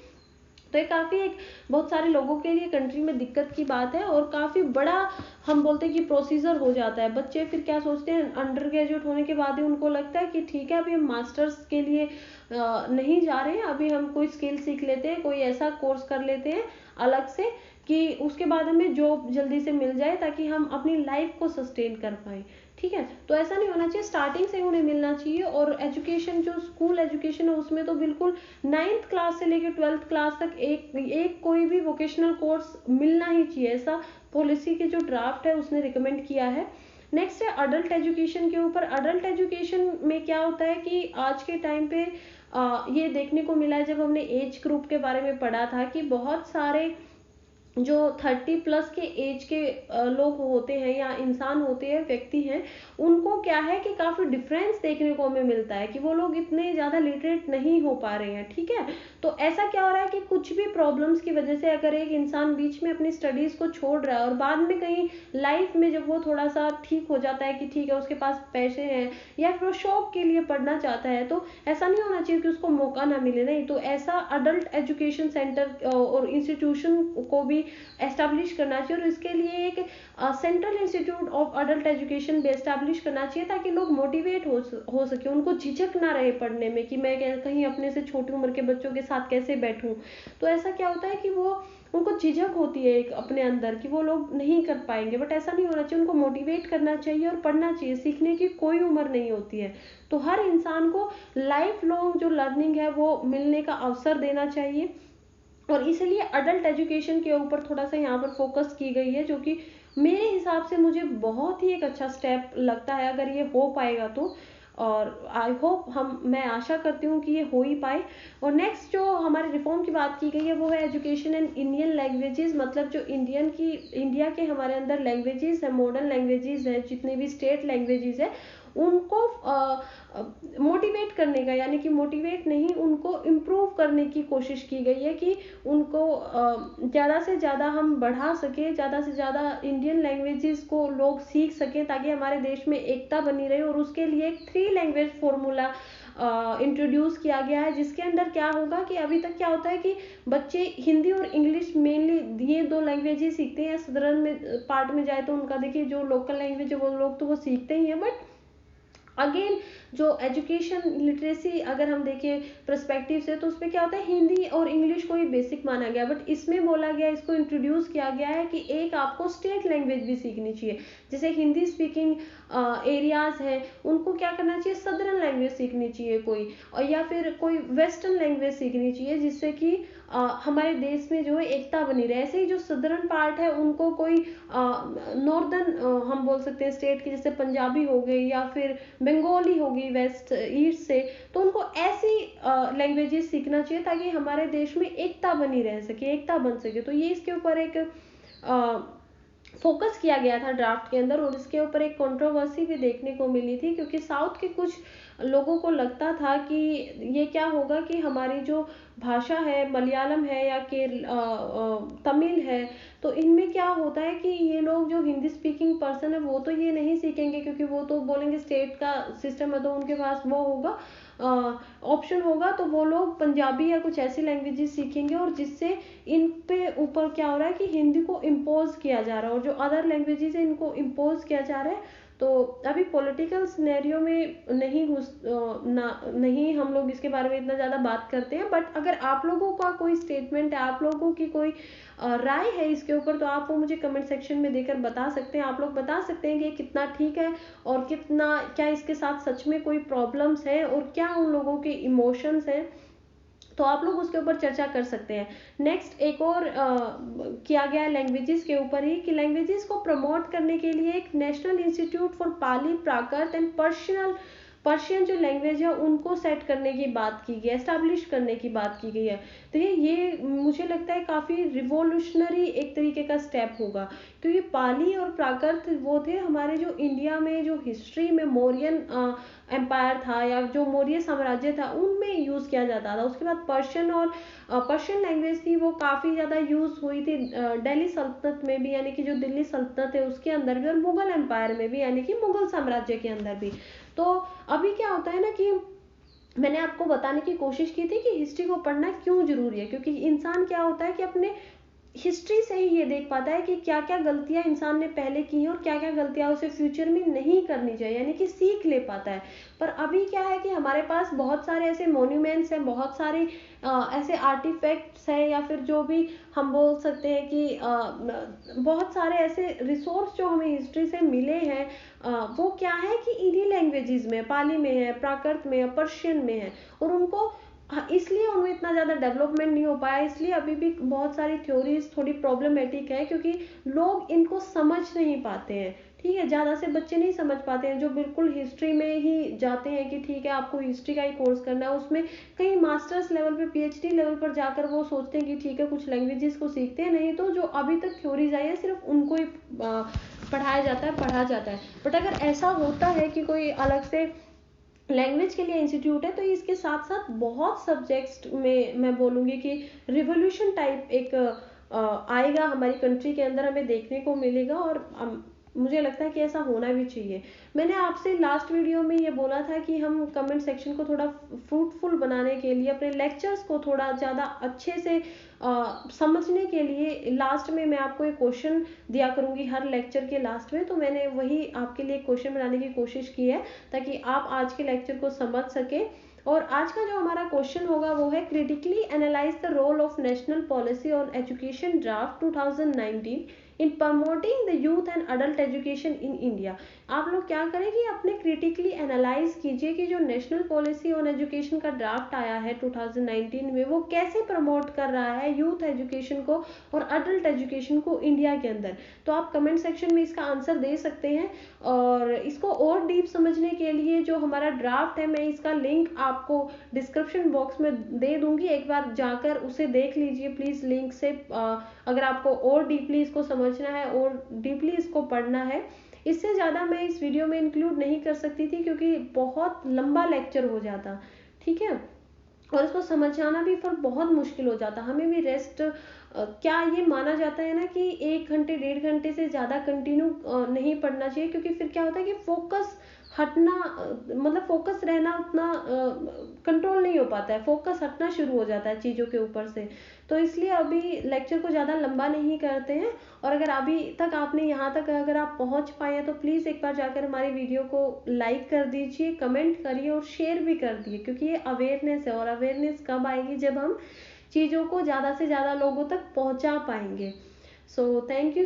तो ये काफ़ी एक बहुत सारे लोगों के लिए कंट्री में दिक्कत की बात है और काफ़ी बड़ा, हम बोलते हैं कि प्रोसीजर हो जाता है। बच्चे फिर क्या सोचते हैं, अंडर ग्रेजुएट होने के बाद ही उनको लगता है कि ठीक है अभी हम मास्टर्स के लिए नहीं जा रहे हैं, अभी हम कोई स्किल सीख लेते हैं, कोई ऐसा कोर्स कर लेते हैं अलग से कि उसके बाद हमें जॉब जल्दी से मिल जाए ताकि हम अपनी लाइफ को सस्टेन कर पाए। ठीक है, तो ऐसा नहीं होना चाहिए, स्टार्टिंग से उन्हें मिलना चाहिए। और एजुकेशन, जो स्कूल एजुकेशन है उसमें तो बिल्कुल 9th क्लास से लेकर 12th क्लास तक एक कोई भी वोकेशनल कोर्स मिलना ही चाहिए, ऐसा पॉलिसी के जो ड्राफ्ट है उसने रिकमेंड किया है। नेक्स्ट है अडल्ट एजुकेशन के ऊपर। अडल्ट एजुकेशन में क्या होता है कि आज के टाइम पे ये देखने को मिला है, जब हमने एज ग्रुप के बारे में पढ़ा था, कि बहुत सारे जो 30+ के एज के लोग होते हैं या इंसान होते हैं, व्यक्ति हैं, उनको क्या है कि काफ़ी डिफरेंस देखने को हमें मिलता है कि वो लोग इतने ज़्यादा लिटरेट नहीं हो पा रहे हैं। ठीक है, तो ऐसा क्या हो रहा है कि कुछ भी प्रॉब्लम्स की वजह से अगर एक इंसान बीच में अपनी स्टडीज़ को छोड़ रहा है और बाद में कहीं लाइफ में जब वो थोड़ा सा ठीक हो जाता है कि ठीक है उसके पास पैसे हैं या फिर वो शौक के लिए पढ़ना चाहता है, तो ऐसा नहीं होना चाहिए कि उसको मौका ना मिले, नहीं। तो ऐसा अडल्ट एजुकेशन सेंटर और इंस्टीट्यूशन को भी एस्टैब्लिश करना चाहिए और इसके लिए एक central institute of adult education भी एस्टैब्लिश करना चाहिए ताकि लोग मोटिवेट हो सके, उनको झिझक ना रहे पढ़ने में कि मैं कहीं अपने से छोटी उम्र के बच्चों के साथ कैसे बैठूं। तो ऐसा क्या होता है कि वो, उनको झिझक होती है एक अपने अंदर कि वो लोग नहीं कर पाएंगे, बट ऐसा नहीं होना चाहिए, उनको मोटिवेट करना चाहिए और पढ़ना चाहिए। सीखने की कोई उम्र नहीं होती है, तो हर इंसान को लाइफ लॉन्ग जो लर्निंग है वो मिलने का अवसर देना चाहिए। और इसलिए अडल्ट एजुकेशन के ऊपर थोड़ा सा यहाँ पर फोकस की गई है, जो कि मेरे हिसाब से मुझे बहुत ही एक अच्छा स्टेप लगता है अगर ये हो पाएगा तो। और आई होप, मैं आशा करती हूँ कि ये हो ही पाए। और नेक्स्ट जो हमारे रिफॉर्म की बात की गई है वो है एजुकेशन एंड इंडियन लैंग्वेजेस, मतलब जो इंडिया के हमारे अंदर लैंग्वेजेस है, मॉडर्न लैंग्वेजेस है, जितने भी स्टेट लैंग्वेजेस है, उनको मोटिवेट करने का, यानी कि मोटिवेट नहीं, उनको इम्प्रूव करने की कोशिश की गई है कि उनको ज़्यादा से ज़्यादा हम बढ़ा सकें, ज़्यादा से ज़्यादा इंडियन लैंग्वेजेस को लोग सीख सकें ताकि हमारे देश में एकता बनी रहे। और उसके लिए एक 3 लैंग्वेज फॉर्मूला इंट्रोड्यूस किया गया है, जिसके अंदर क्या होगा कि अभी तक क्या होता है कि बच्चे हिंदी और इंग्लिश मेनली ये 2 लैंग्वेजेस सीखते हैं। सदर्न में पार्ट में जाए तो उनका देखिए जो लोकल लैंग्वेज है वो लोग तो वो सीखते ही हैं, बट अगेन जो एजुकेशन लिटरेसी अगर हम देखें पर्सपेक्टिव से, तो उसमें क्या होता है, हिंदी और इंग्लिश को ही बेसिक माना गया, बट इसमें बोला गया, इसको इंट्रोड्यूस किया गया है कि एक आपको स्टेट लैंग्वेज भी सीखनी चाहिए। जैसे हिंदी स्पीकिंग एरियाज हैं, उनको क्या करना चाहिए, सदर्न लैंग्वेज सीखनी चाहिए कोई, और या फिर कोई वेस्टर्न लैंग्वेज सीखनी चाहिए, जिससे कि हमारे देश में जो है एकता बनी रहे। ऐसे ही जो सदर्न पार्ट है उनको कोई नॉर्दर्न हम बोल सकते हैं स्टेट की, जैसे पंजाबी हो गई या फिर बंगाली होगी वेस्ट ईस्ट से, तो उनको ऐसी लैंग्वेजेस सीखना चाहिए ताकि हमारे देश में एकता बनी रह सके, एकता बन सके। तो ये इसके ऊपर एक फोकस किया गया था ड्राफ्ट के अंदर, और इसके ऊपर एक कंट्रोवर्सी भी देखने को मिली थी, क्योंकि साउथ के कुछ लोगों को लगता था कि ये क्या होगा कि हमारी जो भाषा है, मलयालम है या तमिल है, तो इनमें क्या होता है कि ये लोग जो हिंदी स्पीकिंग पर्सन है वो तो ये नहीं सीखेंगे, क्योंकि वो तो बोलेंगे स्टेट का सिस्टम है, तो उनके पास वो होगा ऑप्शन होगा, तो वो लोग पंजाबी या कुछ ऐसी लैंग्वेजेस सीखेंगे, और जिससे इन पे ऊपर क्या हो रहा है कि हिंदी को इम्पोज किया जा रहा है, और जो अदर लैंग्वेजेस है इनको इम्पोज किया जा रहा है। तो अभी पॉलिटिकल सिनेरियो में नहीं हम लोग इसके बारे में इतना ज़्यादा बात करते हैं, बट अगर आप लोगों का कोई स्टेटमेंट है, आप लोगों की कोई राय है इसके ऊपर, तो आप वो मुझे कमेंट सेक्शन में देकर बता सकते हैं। आप लोग बता सकते हैं कि कितना ठीक है और कितना, क्या इसके साथ सच में कोई प्रॉब्लम्स है और क्या उन लोगों के इमोशंस हैं, तो आप लोग उसके ऊपर चर्चा कर सकते हैं। नेक्स्ट एक और किया गया लैंग्वेजेस के ऊपर ही, कि लैंग्वेजेस को प्रमोट करने के लिए एक national institute for Pali, Prakrit and Persian जो लैंग्वेज है उनको सेट करने की बात की गई है, एस्टैब्लिश करने की बात की गई है। तो ये मुझे लगता है काफ़ी रिवोल्यूशनरी एक तरीके का स्टेप होगा, क्योंकि पाली और प्राकृत वो थे हमारे जो इंडिया में जो हिस्ट्री में मौर्यन एम्पायर था या जो मौर्य साम्राज्य था उनमें यूज़ किया जाता था। उसके बाद पर्शियन और पर्शियन लैंग्वेज थी, वो काफ़ी ज़्यादा यूज़ हुई थी दिल्ली सल्तनत में भी, यानी कि जो दिल्ली सल्तनत है उसके अंदर भी, और मुगल एम्पायर में भी, यानी कि मुगल साम्राज्य के अंदर भी। तो अभी क्या होता है ना कि मैंने आपको बताने की कोशिश की थी कि हिस्ट्री को पढ़ना क्यों जरूरी है, क्योंकि इंसान क्या होता है कि अपने हिस्ट्री से ही ये देख पाता है कि क्या क्या गलतियां इंसान ने पहले की हैं और क्या क्या गलतियां उसे फ्यूचर में नहीं करनी चाहिए, यानी कि सीख ले पाता है। पर अभी क्या है कि हमारे पास बहुत सारे ऐसे मोन्यूमेंट्स हैं, बहुत सारे ऐसे आर्टिफैक्ट्स हैं, या फिर जो भी हम बोल सकते हैं कि बहुत सारे ऐसे रिसोर्स जो हमें हिस्ट्री से मिले हैं, वो क्या है कि इन्हीं लैंग्वेजेस में, पाली में है, प्राकृत में है, पर्शियन में है, और उनको हाँ, इसलिए उनमें इतना ज़्यादा डेवलपमेंट नहीं हो पाया, इसलिए अभी भी बहुत सारी थ्योरीज थोड़ी प्रॉब्लमेटिक है, क्योंकि लोग इनको समझ नहीं पाते हैं। ठीक है, ज़्यादा से बच्चे नहीं समझ पाते हैं, जो बिल्कुल हिस्ट्री में ही जाते हैं कि ठीक है आपको हिस्ट्री का ही कोर्स करना है, उसमें कहीं मास्टर्स लेवल पे, पीएचडी लेवल पर जाकर वो सोचते हैं कि ठीक है कुछ लैंग्वेजेस को सीखते हैं, नहीं तो जो अभी तक थ्योरीज आई है सिर्फ उनको ही पढ़ाया जाता है, पढ़ा जाता है। बट अगर ऐसा होता है कि कोई अलग से लैंग्वेज के लिए इंस्टीट्यूट है, तो इसके साथ साथ बहुत सब्जेक्ट्स में मैं बोलूँगी कि रिवोल्यूशन टाइप एक आएगा हमारी कंट्री के अंदर, हमें देखने को मिलेगा, और मुझे लगता है कि ऐसा होना भी चाहिए। मैंने आपसे लास्ट वीडियो में ये बोला था कि हम कमेंट सेक्शन को थोड़ा फ्रूटफुल बनाने के लिए, अपने लेक्चर्स को थोड़ा ज़्यादा अच्छे से समझने के लिए लास्ट में मैं आपको एक क्वेश्चन दिया करूँगी हर लेक्चर के लास्ट में, तो मैंने वही आपके लिए क्वेश्चन बनाने की कोशिश की है ताकि आप आज के लेक्चर को समझ सके। और आज का जो हमारा क्वेश्चन होगा वो है, critically analyse the role of National Policy on Education draft 2019 in promoting the youth and adult education in India. आप लोग क्या करें कि अपने क्रिटिकली एनालाइज कीजिए कि जो नेशनल पॉलिसी ऑन एजुकेशन का ड्राफ्ट आया है 2019 में, वो कैसे प्रमोट कर रहा है यूथ एजुकेशन को और अडल्ट एजुकेशन को इंडिया के अंदर। तो आप कमेंट सेक्शन में इसका आंसर दे सकते हैं, और इसको और डीप समझने के लिए जो हमारा ड्राफ्ट है, मैं इसका लिंक आपको डिस्क्रिप्शन बॉक्स में दे दूंगी, एक बार जाकर उसे देख लीजिए प्लीज लिंक से, अगर आपको और डीपली इसको समझना है और डीपली इसको पढ़ना है। इससे ज़्यादा मैं इस वीडियो में इंक्लूड नहीं कर सकती थी, क्योंकि बहुत लंबा लेक्चर हो जाता, ठीक है, और इसको समझाना भी फिर बहुत मुश्किल हो जाता। हमें भी रेस्ट, क्या ये माना जाता है ना कि 1 घंटे 1.5 घंटे से ज़्यादा कंटिन्यू नहीं पढ़ना चाहिए, क्योंकि फिर क्या होता है कि फोकस हटना मतलब फोकस रहना उतना कंट्रोल नहीं हो पाता है, फोकस हटना शुरू हो जाता है चीज़ों के ऊपर से। तो इसलिए अभी लेक्चर को ज़्यादा लंबा नहीं करते हैं। और अगर अभी तक आपने यहाँ तक अगर आप पहुँच पाए हैं तो प्लीज़ एक बार जाकर हमारी वीडियो को लाइक कर दीजिए, कमेंट करिए और शेयर भी कर दिए, क्योंकि ये अवेयरनेस है और अवेयरनेस कब आएगी जब हम चीज़ों को ज़्यादा से ज़्यादा लोगों तक पहुँचा पाएंगे। So thank you.